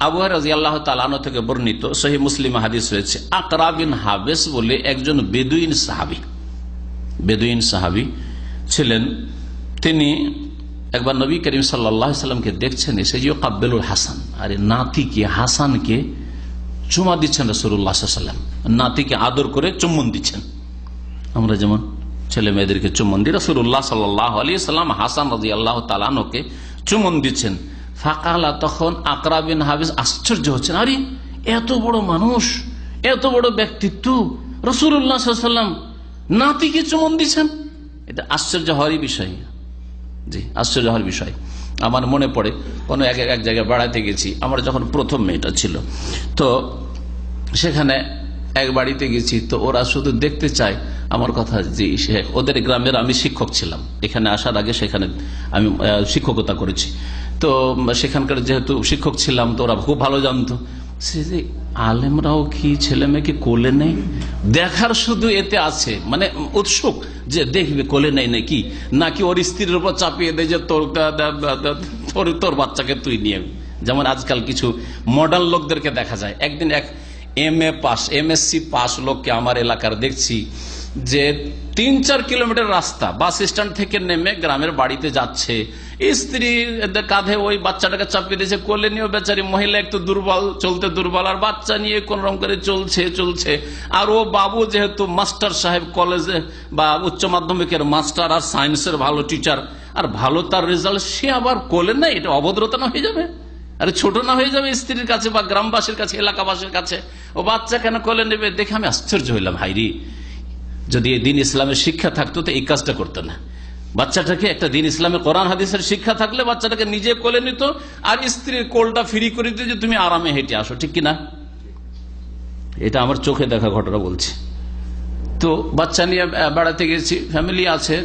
আবু হুরায়রা রাদিয়াল্লাহু তাআলা আনহু থেকে বর্ণিত সহিহ মুসলিমে হাদিস রয়েছে, আকরা বিন হাবিস বলে একজন বেদুইন সাহাবী ছিলেন। তিনি একবার নবী করিম সাল্লাল্লাহু আলাইহি সাল্লামকে দেখছেন, এসে যে কাব্বালুল হাসান, আরে নাতিকে হাসানকে চুমা দিচ্ছেন রাসূলুল্লাহ সাল্লাল্লাহু আলাইহি ওয়াসাল্লাম, নাতিকে আদর করে চুম্বন দিচ্ছেন। আমরা যেমন ছেলে মেয়েদেরকে চুম্বন দিই, রাসূলুল্লাহ সাল্লাল্লাহু আলাইহি ওয়াসাল্লাম হাসান রাদিয়াল্লাহু তাআলা আনহুকে চুম্বন দিচ্ছেন। ফাকালা, তখন আকরা বিন হাবিস আশ্চর্য হচ্ছেন, আরে এত বড় মানুষ, এত বড় ব্যক্তিত্ব, রাসূলুল্লাহ সাল্লাল্লাহু আলাইহি ওয়াসাল্লাম নাতিকে চুম্বন দিচ্ছেন। এটা আশ্চর্য হওয়ারই বিষয়, জি আশ্চর্য হওয়ার বিষয়। আমার মনে পড়ে কোনো এক জায়গায় বেড়াতে গেছি, আমার যখন প্রথম মেয়েটা ছিল, তো সেখানে এক বাড়িতে গেছি, তো ওরা শুধু দেখতে চায় আমার কথা, যে ওদের গ্রামের আমি শিক্ষক ছিলাম, এখানে আসার আগে সেখানে আমি শিক্ষকতা করেছি, তো সেখানকার যেহেতু শিক্ষক ছিলাম তো ওরা খুব ভালো জানতো সে যে আলেমরাও কি ছেলে মেয়েকে কোলে নেই, দেখার শুধু এতে আছে, মানে উৎসুক যে দেখবে কোলে নেই নাকি ওর স্ত্রীর উপর চাপিয়ে দেয় যে তোর বাচ্চাকে তুই নিয়ে। যেমন আজকাল কিছু মডার্ন লোকদেরকে দেখা যায়। একদিন এক এমএসসি পাস লোককে আমার এলাকার দেখছি যে 3-4 কিলোমিটার রাস্তা বাস স্ট্যান্ড থেকে নেমে গ্রামের বাড়িতে যাচ্ছে, স্ত্রী কাঁধে ওই বাচ্চাটাকে চাপিয়ে দিয়েছে, কোলে নিয়ে বেচারি মহিলা একটু দুর্বল, আর বাচ্চা নিয়ে কোন রকম করে চলছে। আর ও বাবু যেহেতু মাস্টার সাহেব, কলেজে বা উচ্চ মাধ্যমিকের মাস্টার আর সায়েন্সের ভালো টিচার, আর ভালো তার রেজাল্ট, সে আবার কোলে নেই, এটা অভদ্রতা না হয়ে যাবে? আরে ছোট না হয়ে যাবে স্ত্রীর কাছে বা গ্রামবাসীর কাছে, এলাকাবাসীর কাছে? ও বাচ্চা কেন কোলে নেবে? দেখে আমি আশ্চর্য হইলাম, হাইরি, যদি এই দিন ইসলামের শিক্ষা থাকতো তো এই কাজটা করতো না। বাচ্চাটাকে একটা দিন ইসলামের কোরআন হাদিসের শিক্ষা থাকলে বাচ্চাটাকে নিজে কোলে নিত, আর স্ত্রীর কোলটা ফ্রি করে দিত যে তুমি আরামে হেঁটে আসো, ঠিক কিনা? এটা আমার চোখে দেখা ঘটনা বলছি। তো বাচ্চা নিয়ে বেড়াতে গেছি, ফ্যামিলি আছে,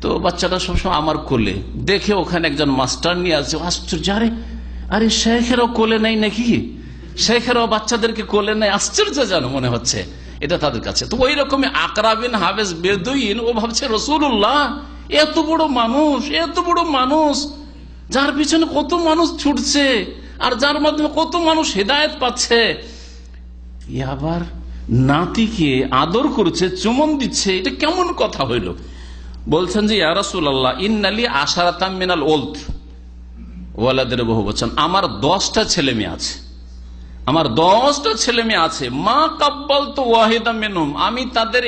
তো বাচ্চাটা সবসময় আমার কোলে, দেখে ওখানে একজন মাস্টার নিয়ে আছে, আশ্চর্য, আরে শেখেরাও কোলে নেই নাকি? শেখেরাও বাচ্চাদেরকে কোলে নেই, আশ্চর্য যেন মনে হচ্ছে এটা তাদের কাছে। তো ওই রকমই আকরা বিন হাবিস বেদুইন, ও ভাবছে রাসূলুল্লাহ এত বড় মানুষ, যার পিছনে কত মানুষ ছুটছে, আর যার মাধ্যমে কত মানুষ হেদায়েত পাচ্ছে, আবার নাতিকে আদর করছে, চুমন দিচ্ছে, এটা কেমন কথা হইল? বলছেন যে ইয়া রাসূলুল্লাহ ইন্নালি আশারাতাম মিনাল ওয়ালদ ওয়ালাদের বহু বচন, আমার 10টা ছেলে মেয়ে আছে, আমার 10টা ছেলে মেয়ে আছে। মা কাব্বালতু ওয়াহিদাম মিনহুম, আমি তাদের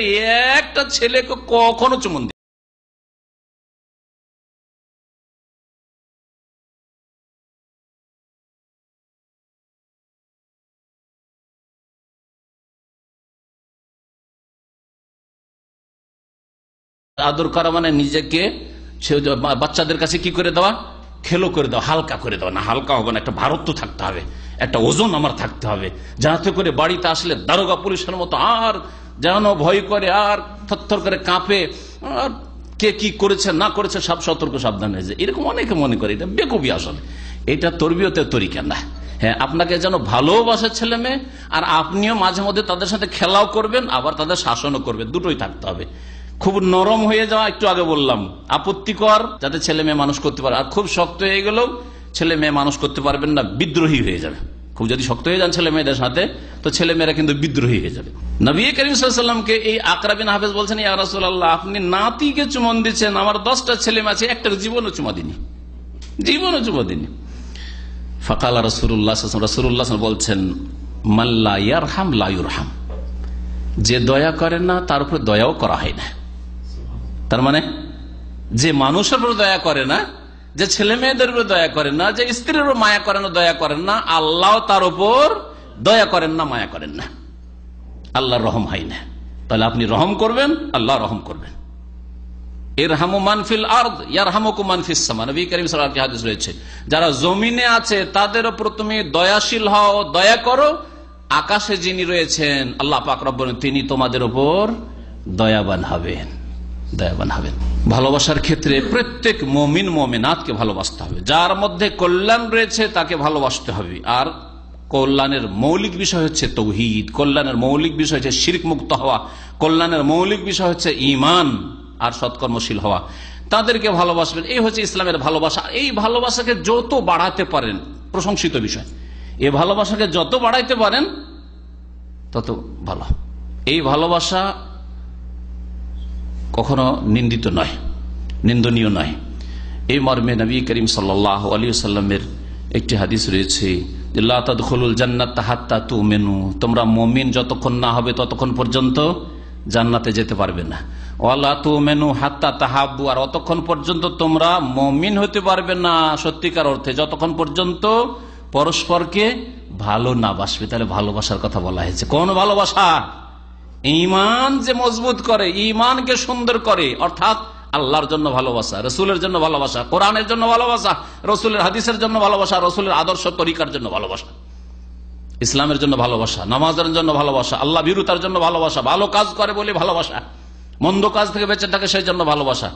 একটা ছেলেকে কখনো চুমন দিই। আদর করা মানে নিজেকে বাচ্চাদের কাছে কি করে দেওয়া, খেলো করে দেওয়া, হালকা করে দেওয়া। না হালকা হবে না, একটা ভারত্ব থাকতে হবে, একটা ওজন আমার থাকতে হবে, যাতে করে বাড়িতে আসলে দারোগা পুলিশের মতো আর যেন ভয় করে, আর থরথর করে কাঁপে, আর কে কি করেছে না করেছে সব সতর্ক সাবধান হয়েছে। এরকম অনেকে মনে করে এটা বেকুবি, আসলে এটা তরবিয়তের তরিকা না। হ্যাঁ, আপনাকে যেন ভালোবাসে ছেলে মেয়ে, আর আপনিও মাঝে মধ্যে তাদের সাথে খেলাও করবেন, আবার তাদের শাসনও করবেন, দুটোই থাকতে হবে। খুব নরম হয়ে যাওয়া, একটু আগে বললাম, আপত্তিকর, যাতে ছেলে মেয়ে মানুষ করতে পারে। আর খুব শক্ত হয়ে গেলেও ছেলে মেয়ে মানুষ করতে পারবেন না, বিদ্রোহী হয়ে যাবে। খুব যদি শক্ত হয়ে যান ছেলে মেয়েদের সাথে, তো ছেলে মেয়েরা কিন্তু বিদ্রোহী হয়ে যাবে। নবী করিম সাল্লাল্লাহু আলাইহি ওয়াসাল্লামকে এই আকরা বিন হাফেজ বলছেন, ইয়া রাসূলুল্লাহ আপনি নাতিকে চুমন দিচ্ছেন, আমার 10টা ছেলে মেয়ে আছে, একটা জীবনও চুমা দিনি, জীবনও চুমা দিনি। ফাকালা রাসূলুল্লাহ রাসূলুল্লাহ বলছেন, মাল্লা ইয়ারহাম লা ইউরহাম, যে দয়া করে না তার উপর দয়াও করা হয় না। তার মানে যে মানুষের উপর দয়া করে না, যে ছেলে মেয়েদের উপর দয়া করেন না, যে স্ত্রীর উপর মায়া করেন না, দয়া করেন না, আল্লাহ তার উপর দয়া করেন না, মায়া করেন না, আল্লাহর রহম হয় না। তাহলে আপনি রহম করবেন, আল্লাহ রহম করবেন। ইরহামু মান ফিল আরদ ইয়ারহামুকুম মান ফিস সামা, নবী করিম সাল্লাল্লাহু আলাইহি ওয়াসাল্লাম হাদিস রয়েছে, যারা জমিনে আছে তাদের উপর তুমি দয়াশীল হও, দয়া করো, আকাশে যিনি রয়েছেন আল্লাহ পাক রব্বুল তিনি তোমাদের উপর দয়াবান হবেন, দয়াবান হবেন। ভালোবাসার ক্ষেত্রে প্রত্যেক মুমিন মুমিনাতকে ভালোবাসতে হবে, যার মধ্যে কল্যাণ রয়েছে তাকে ভালোবাসতে হবে। আর কল্যাণের মৌলিক বিষয় হচ্ছে তাওহীদ, কল্যাণের মৌলিক বিষয় হচ্ছে শিরক মুক্ত হওয়া, কল্যাণের মৌলিক বিষয় হচ্ছে ঈমান আর সৎকর্মশীল হওয়া। তাদেরকে ভালোবাসবেন, এই হচ্ছে ইসলামের ভালোবাসা। এই ভালোবাসাকে যত বাড়াতে পারেন, প্রশংসিত বিষয়, এই ভালোবাসাকে যত বাড়াইতে পারেন তত ভালো। এই ভালোবাসা কখনো নিন্দিত নয়, নিন্দনীয় নয়। এই মর্মে নবী করিম সাল্লাল্লাহু আলাইহি ওয়াসাল্লামের একটি হাদিস রয়েছে, লা তাদখুলুল জান্নাতা হাত্তা তুমিনু, তোমরা মুমিন যতক্ষণ না হবে ততক্ষণ পর্যন্ত জান্নাতে যেতে পারবে না। ওয়ালা তুমিনু হাত্তা তাহাব্বু, আর অতক্ষণ পর্যন্ত তোমরা মুমিন হতে পারবে না সত্যিকার অর্থে যতক্ষণ পর্যন্ত পরস্পরকে ভালো না বাসবে। তাহলে ভালোবাসার কথা বলা হয়েছে। কোন ভালোবাসা? ঈমান যে মজবুত করে, ঈমানকে সুন্দর করে, অর্থাৎ আল্লাহর জন্য ভালোবাসা, রসুলের জন্য ভালোবাসা, কোরআনের জন্য ভালোবাসা, রসুলের হাদিসের জন্য ভালোবাসা, রসুলের আদর্শ তরিকার জন্য ভালোবাসা, ইসলামের জন্য ভালোবাসা, নামাজের জন্য ভালোবাসা, আল্লাহ ভীরুতার জন্য ভালোবাসা, ভালো কাজ করে বলে ভালোবাসা, মন্দ কাজ থেকে বেঁচে থাকে সেই জন্য ভালোবাসা।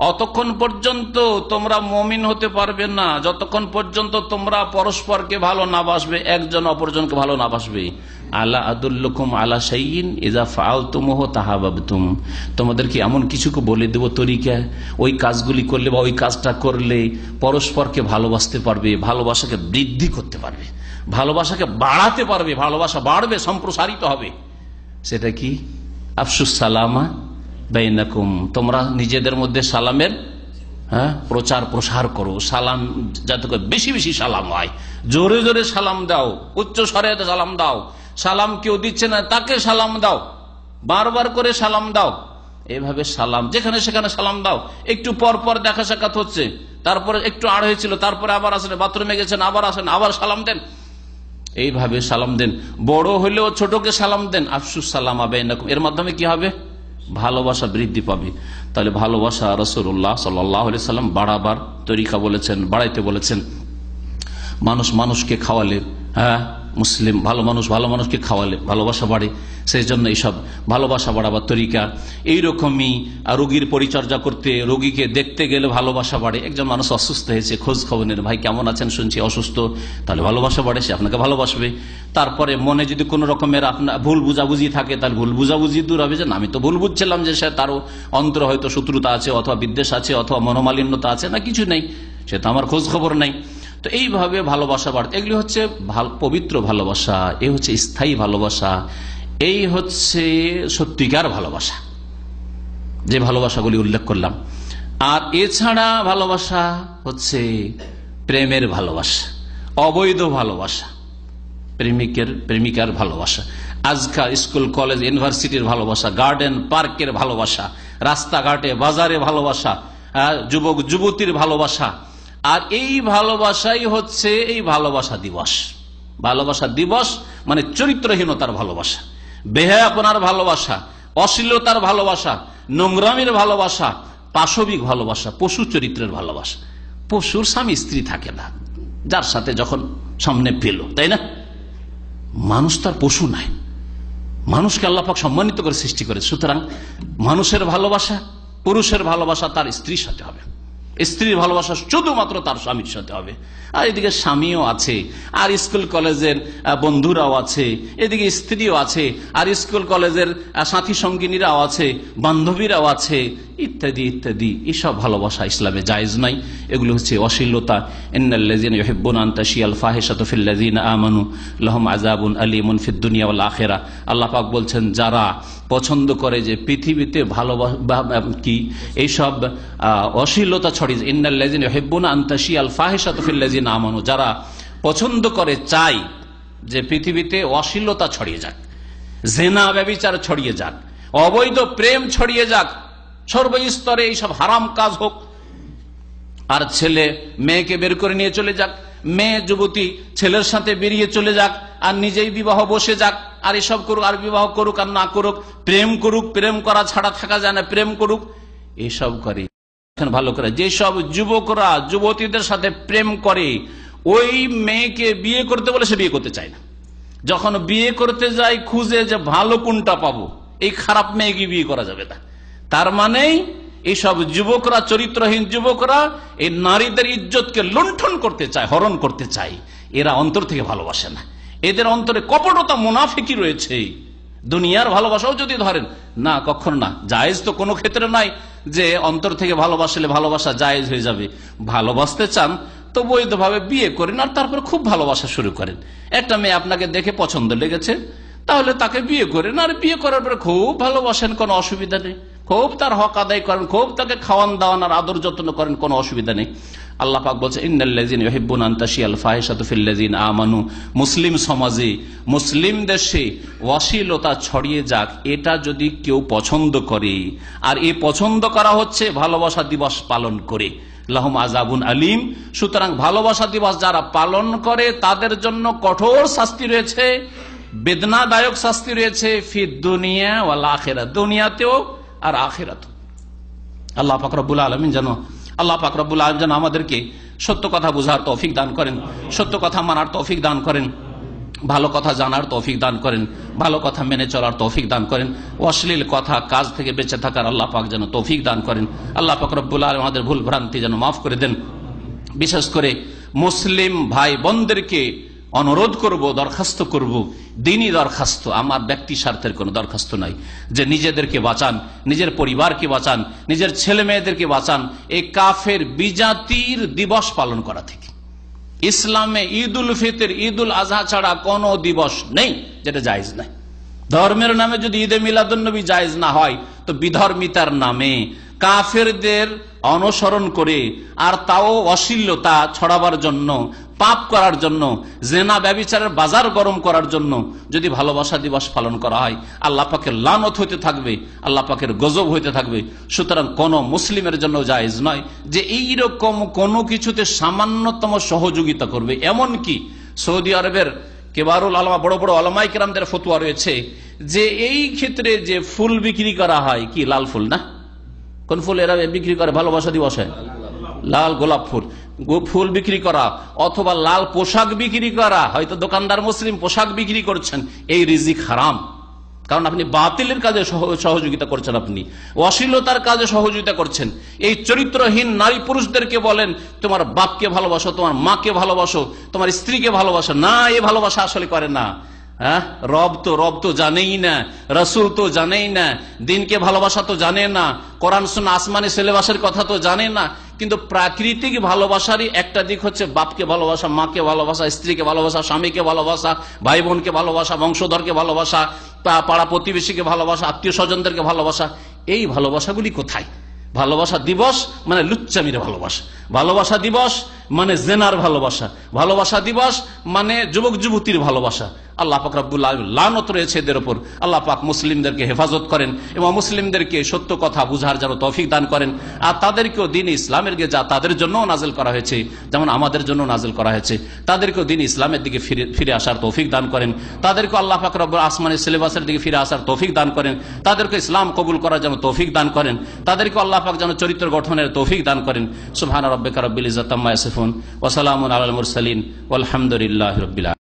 অতক্ষণ পর্যন্ত তোমরা মুমিন হতে পারবে না যতক্ষণ পর্যন্ত তোমরা পরস্পরকে ভালো না বাসবে, একজন অপরজনকে ভালো না বাসবে। আলা আদুল্লুকুম আলা শাইইন ইযা ফাআলতুমুহু তাহাব্বাবতুম, তোমাদেরকে এমন কিছুকে বলে দেব তরিকা, ওই কাজগুলি করলে বা ওই কাজটা করলে পরস্পরকে ভালোবাসতে পারবে, ভালোবাসাকে বৃদ্ধি করতে পারবে, ভালোবাসাকে বাড়াতে পারবে, ভালোবাসা বাড়বে, সম্প্রসারিত হবে। সেটা কি? আফসুস সালামা বাইনাকুম, তোমরা নিজেদের মধ্যে সালামের প্রচার প্রসার করো, সালাম যাতে করে বেশি বেশি সালাম হয়, জোরে জোরে সালাম দাও, উচ্চ স্বরে সালাম দাও, সালাম কেউ দিচ্ছে না তাকে সালাম দাও, বারবার করে সালাম দাও, এভাবে সালাম যেখানে সেখানে সালাম দাও। একটু পর পর দেখা সাক্ষাৎ হচ্ছে, তারপরে একটু আড় হয়েছিল, তারপরে আবার আসেন, বাথরুমে গেছেন আবার আসেন, আবার সালাম দেন, এইভাবে সালাম দেন। বড় হলেও ছোটকে সালাম দেন। আফসুস সালামা বাইনাকুম, এর মাধ্যমে কি হবে? ভালোবাসা বৃদ্ধি পাবে। তাহলে ভালোবাসা রাসূলুল্লাহ সাল্লাল্লাহু আলাইহি সাল্লাম বাড়াবার তরিকা বলেছেন, বাড়াইতে বলেছেন। মানুষ মানুষকে খাওয়ালে, মুসলিম ভালো মানুষ ভালো মানুষকে খাওয়ালে ভালোবাসা বাড়ে, সেই জন্য এইসব ভালোবাসা বাড়াবার তরিকা। এইরকমই রোগীর পরিচর্যা করতে, রোগীকে দেখতে গেলে ভালোবাসা বাড়ে। একজন মানুষ অসুস্থ হয়েছে, খোঁজ খবর নেন, ভাই কেমন আছেন, শুনছি অসুস্থ, তাহলে ভালোবাসা বাড়ে, সে আপনাকে ভালোবাসবে। তারপরে মনে যদি কোনো রকমের আপনার ভুল বুঝাবুঝি থাকে, তাহলে ভুল বুঝাবুঝি দূর হবে, যে আমি তো ভুল বুঝছিলাম যে সে তারও অন্তরে হয়তো শত্রুতা আছে, অথবা বিদ্বেষ আছে, অথবা মনোমালিন্যতা আছে, না কিছু নেই, সে তো আমার খোঁজ খবর নাই। তো এইভাবে ভালোবাসা বাড়তে, এগুলি হচ্ছে পবিত্র ভালোবাসা, এই হচ্ছে স্থায়ী ভালোবাসা, এই হচ্ছে সত্যিকার ভালোবাসা, যে ভালোবাসাগুলি উল্লেখ করলাম। আর এছাড়া ভালোবাসা হচ্ছে প্রেমের ভালোবাসা, অবৈধ ভালোবাসা, প্রেমিকার ভালোবাসা, আজকাল স্কুল কলেজ ইউনিভার্সিটির ভালোবাসা, গার্ডেন পার্কের ভালোবাসা, রাস্তাঘাটে বাজারে ভালোবাসা, যুবক যুবতীর ভালোবাসা। আর এই ভালোবাসাই হচ্ছে এই ভালোবাসা দিবস। ভালোবাসা দিবস মানে চরিত্রহীনতার ভালোবাসা, বেহায়াপনার ভালোবাসা, অশ্লীলতার ভালোবাসা, নোংরামির ভালোবাসা, পাশবিক ভালোবাসা, পশু চরিত্রের ভালোবাসা। পশুর স্বামী স্ত্রী থাকে না, যার সাথে যখন সামনে পেল, তাই না? মানুষ তার পশু নাই, মানুষকে আল্লাহ পাক সম্মানিত করে সৃষ্টি করে। সুতরাং মানুষের ভালোবাসা, পুরুষের ভালোবাসা তার স্ত্রীর সাথে হবে, স্ত্রীর ভালোবাসা শুধুমাত্র তার স্বামীর সাথে হবে। আর এদিকে স্বামীও আছে, আর স্কুল কলেজের বন্ধুরাও আছে, এদিকে স্ত্রীও আছে, আর স্কুল কলেজের সাথী সঙ্গিনীরাও আছে, বান্ধবীরাও আছে, ইত্যাদি ইত্যাদি। এসব ভালোবাসা ইসলামে জায়েজ নাই, এগুলো হচ্ছে অশ্লীলতা। ইন্নাল্লাযীনা ইউহিব্বুনা আন তাশিয়াল ফাহিশাতু ফিল্লাযীনা আমানু লাহুম আযাবুন আলীমুন ফিদ দুনিয়া ওয়াল আখিরাহ। আল্লাহ পাক বলছেন, যারা পছন্দ করে যে পৃথিবীতে কি এইসব অশ্লীলতা ছড়িয়ে, ইন্নাল্লাযীনা ইউহিব্বুনা আন তাশিয়াল ফাহিশাতু ফিল্লাযীনা আমানু, যারা পছন্দ করে, চাই যে পৃথিবীতে অশ্লীলতা ছড়িয়ে যাক, জিনা ব্যভিচার ছড়িয়ে যাক, অবৈধ প্রেম ছড়িয়ে যাক, সর্বস্তরে এইসব হারাম কাজ হোক, আর ছেলে মেয়েকে বের করে নিয়ে চলে যাক, মেয়ে যুবতী ছেলের সাথে বেরিয়ে চলে যাক, আর নিজেই বিবাহ বসে যাক, আর এসব করুক, আর বিবাহ করুক আর না করুক, প্রেম করুক, প্রেম করা ছাড়া থাকা যায় না, প্রেম করুক, এসব করে। ভালো করে যেসব যুবকরা যুবতীদের সাথে প্রেম করে, ওই মেয়েকে বিয়ে করতে বলে সে বিয়ে করতে চায় না। যখন বিয়ে করতে যায় খুঁজে যে ভালো কোনটা পাবো, এই খারাপ মেয়েকে বিয়ে করা যাবে না। তার মানে এইসব যুবকরা, চরিত্রহীন যুবকরা, এই নারীদের ইজ্জতকে লুণ্ঠন করতে চায়, হরণ করতে চায়। এরা অন্তর থেকে ভালোবাসে না, এদের অন্তরে কপটতা, মুনাফিকি রয়েছে। দুনিয়ার ভালোবাসাও যদি ধরেন, না, কখনো না, জায়েজ তো কোনো ক্ষেত্রে নাই যে অন্তর থেকে ভালোবাসলে ভালোবাসা জায়েজ হয়ে যাবে। ভালোবাসতে চান তো বৈধভাবে বিয়ে করেন, আর তারপর খুব ভালোবাসা শুরু করেন। একটা মেয়ে আপনাকে দেখে পছন্দ লেগেছে, তাহলে তাকে বিয়ে করেন, আর বিয়ে করার পরে খুব ভালোবাসেন, কোনো অসুবিধা নেই, খুব তার হক আদায় করেন, খুব তাকে খাওয়ান দাওয়ান আর আদর যত্ন করেন, কোনো অসুবিধা নেই। আল্লাহ পাক বলছে, ইন্নাল্লাযীনা ইউহিব্বুনা আন তাশিয়াল ফাহিশাতু ফিল্লাযীনা আমানু। মুসলিম সমাজে, মুসলিম দেশে অশ্লীলতা ছড়িয়ে যাক, এটা যদি কেউ পছন্দ করে, আর এই পছন্দ করা হচ্ছে ভালোবাসা দিবস পালন করে, লাহুম আযাবুন আলীম। সুতরাং ভালোবাসা দিবস যারা পালন করে তাদের জন্য কঠোর শাস্তি রয়েছে, বেদনাদায়ক শাস্তি রয়েছে, ফিদ দুনিয়া ওয়াল আখিরাহ, দুনিয়াতেও আর আখিরাতেও। আল্লাহ পাক রব্বুল আলামিন যেন আমাদেরকে সত্য কথা বুঝার তৌফিক দান করেন, সত্য কথা মানার তৌফিক দান করেন, ভালো কথা জানার তৌফিক দান করেন, ভালো কথা মেনে চলার তৌফিক দান করেন, অশ্লীল কথা কাজ থেকে বেঁচে থাকার আল্লাহ পাক যেন তৌফিক দান করেন। আল্লাহ পাক রব্বুল আলামিন আমাদের ভুল ভ্রান্তি যেন মাফ করে দেন। বিশেষ করে মুসলিম ভাই বোনদেরকে অনুরোধ করব, দরখাস্ত করব, দিনই দরখাস্ত, আমার ব্যক্তি স্বার্থের কোনো দরখাস্ত নাই, যে নিজেদেরকে বাঁচান, নিজের পরিবারকে বাঁচান, নিজের ছেলে মেয়েদেরকে বাঁচান এই কাফের বিজাতির দিবস পালন করা থেকে। ইসলামে ঈদ উল ফিতর, ঈদ উল আজহা ছাড়া কোনো দিবস নেই যেটা জায়েজ নাই। ধর্মের নামে যদি ঈদে মিলাদুন্নবী জায়েজ না হয়, তো বিধর্মিতার নামে কাফেরদের অনুসরণ করে, আর তাও অশ্লীলতা ছড়াবার জন্য, পাপ করার জন্য, জেনা ব্যভিচারের বাজার গরম করার জন্য যদি ভালোবাসা দিবস পালন করা হয়, আল্লাহ পাকের লানত হইতে থাকবে, আল্লাহ পাকের গজব হইতে থাকবে। সুতরাং কোন মুসলিমের জন্য জায়েজ নয় যে এইরকম কোনো কিছুতে সামান্যতম সহযোগিতা করবে। এমনকি সৌদি আরবের কেবারুল আলমা, বড় বড় আলমাই কেরামদের ফতোয়া রয়েছে যে এই ক্ষেত্রে যে ফুল বিক্রি করা হয়, কি লাল ফুল না, কোন ফুল এরা বিক্রি করে ভালোবাসা দিবসে? লাল গোলাপ ফুল, ফুল বিক্রি করা, অথবা লাল পোশাক বিক্রি করা, হয়তো দোকানদার মুসলিম পোশাক বিক্রি করছেন, এই রিজিক হারাম। কারণ আপনি বাতিলের কাজে সহযোগিতা করছেন, আপনি অশ্লীলতার কাজে সহযোগিতা করছেন। এই চরিত্রহীন নারী পুরুষদেরকে বলেন তোমার বাপকে ভালোবাসো, তোমার মাকে ভালোবাসো, তোমার স্ত্রীকে ভালোবাসো, না, এ ভালোবাসা আসলে করে না। হ্যাঁ, রব তো জানেই না, রসুল তো জানেই না, দিনকে ভালোবাসা তো জানে না, কোরআন সুন্নাহ আসমানি সিলেবাসের কথা তো জানে না, কিন্তু প্রাকৃতিক ভালোবাসারই একটা দিক হচ্ছে বাপকে ভালোবাসা, মাকে ভালোবাসা, স্ত্রীকে ভালোবাসা, স্বামীকে ভালোবাসা, ভাই বোনকে ভালোবাসা, বংশধরকে ভালোবাসা, পাড়া প্রতিবেশীকে ভালোবাসা, আত্মীয় স্বজনদেরকে ভালোবাসা। এই ভালোবাসাগুলি কোথায়? ভালোবাসা দিবস মানে লুচ্চামির ভালোবাসা, ভালোবাসা দিবস মানে জেনার ভালোবাসা, ভালোবাসা দিবস মানে যুবক যুবতীর ভালোবাসা। আল্লাহ পাক রব্বুল আলামিন লানত রয়েছে এদের উপর। আল্লাহ পাক মুসলিমদেরকে হেফাজত করেন এবং মুসলিমদেরকে সত্য কথা বুঝার যেন তৌফিক দান করেন, আর তাদেরকেও দিন ইসলামের যা তাদের জন্য নাজিল করা হয়েছে, যেমন আমাদের জন্য নাজিল করা হয়েছে, তাদেরকেও দিন ইসলামের দিকে ফিরে আসার তৌফিক দান করেন। তাদেরকে আল্লাহ পাক রব্বুল আসমানের সিলেবাসের দিকে ফিরে আসার তৌফিক দান করেন। তাদেরকে ইসলাম কবুল করার যেন তৌফিক দান করেন। তাদেরকে আল্লাহ পাক যেন চরিত্র গঠনের তৌফিক দান করেন। সুবহান রাব্বিকা রাব্বিল ইজ্জাতি আম্মা ইয়াসিফুন ওয়া সালামুন আলাল মুরসালিন ওয়ালহামদুলিল্লাহি রাব্বিল আলামিন।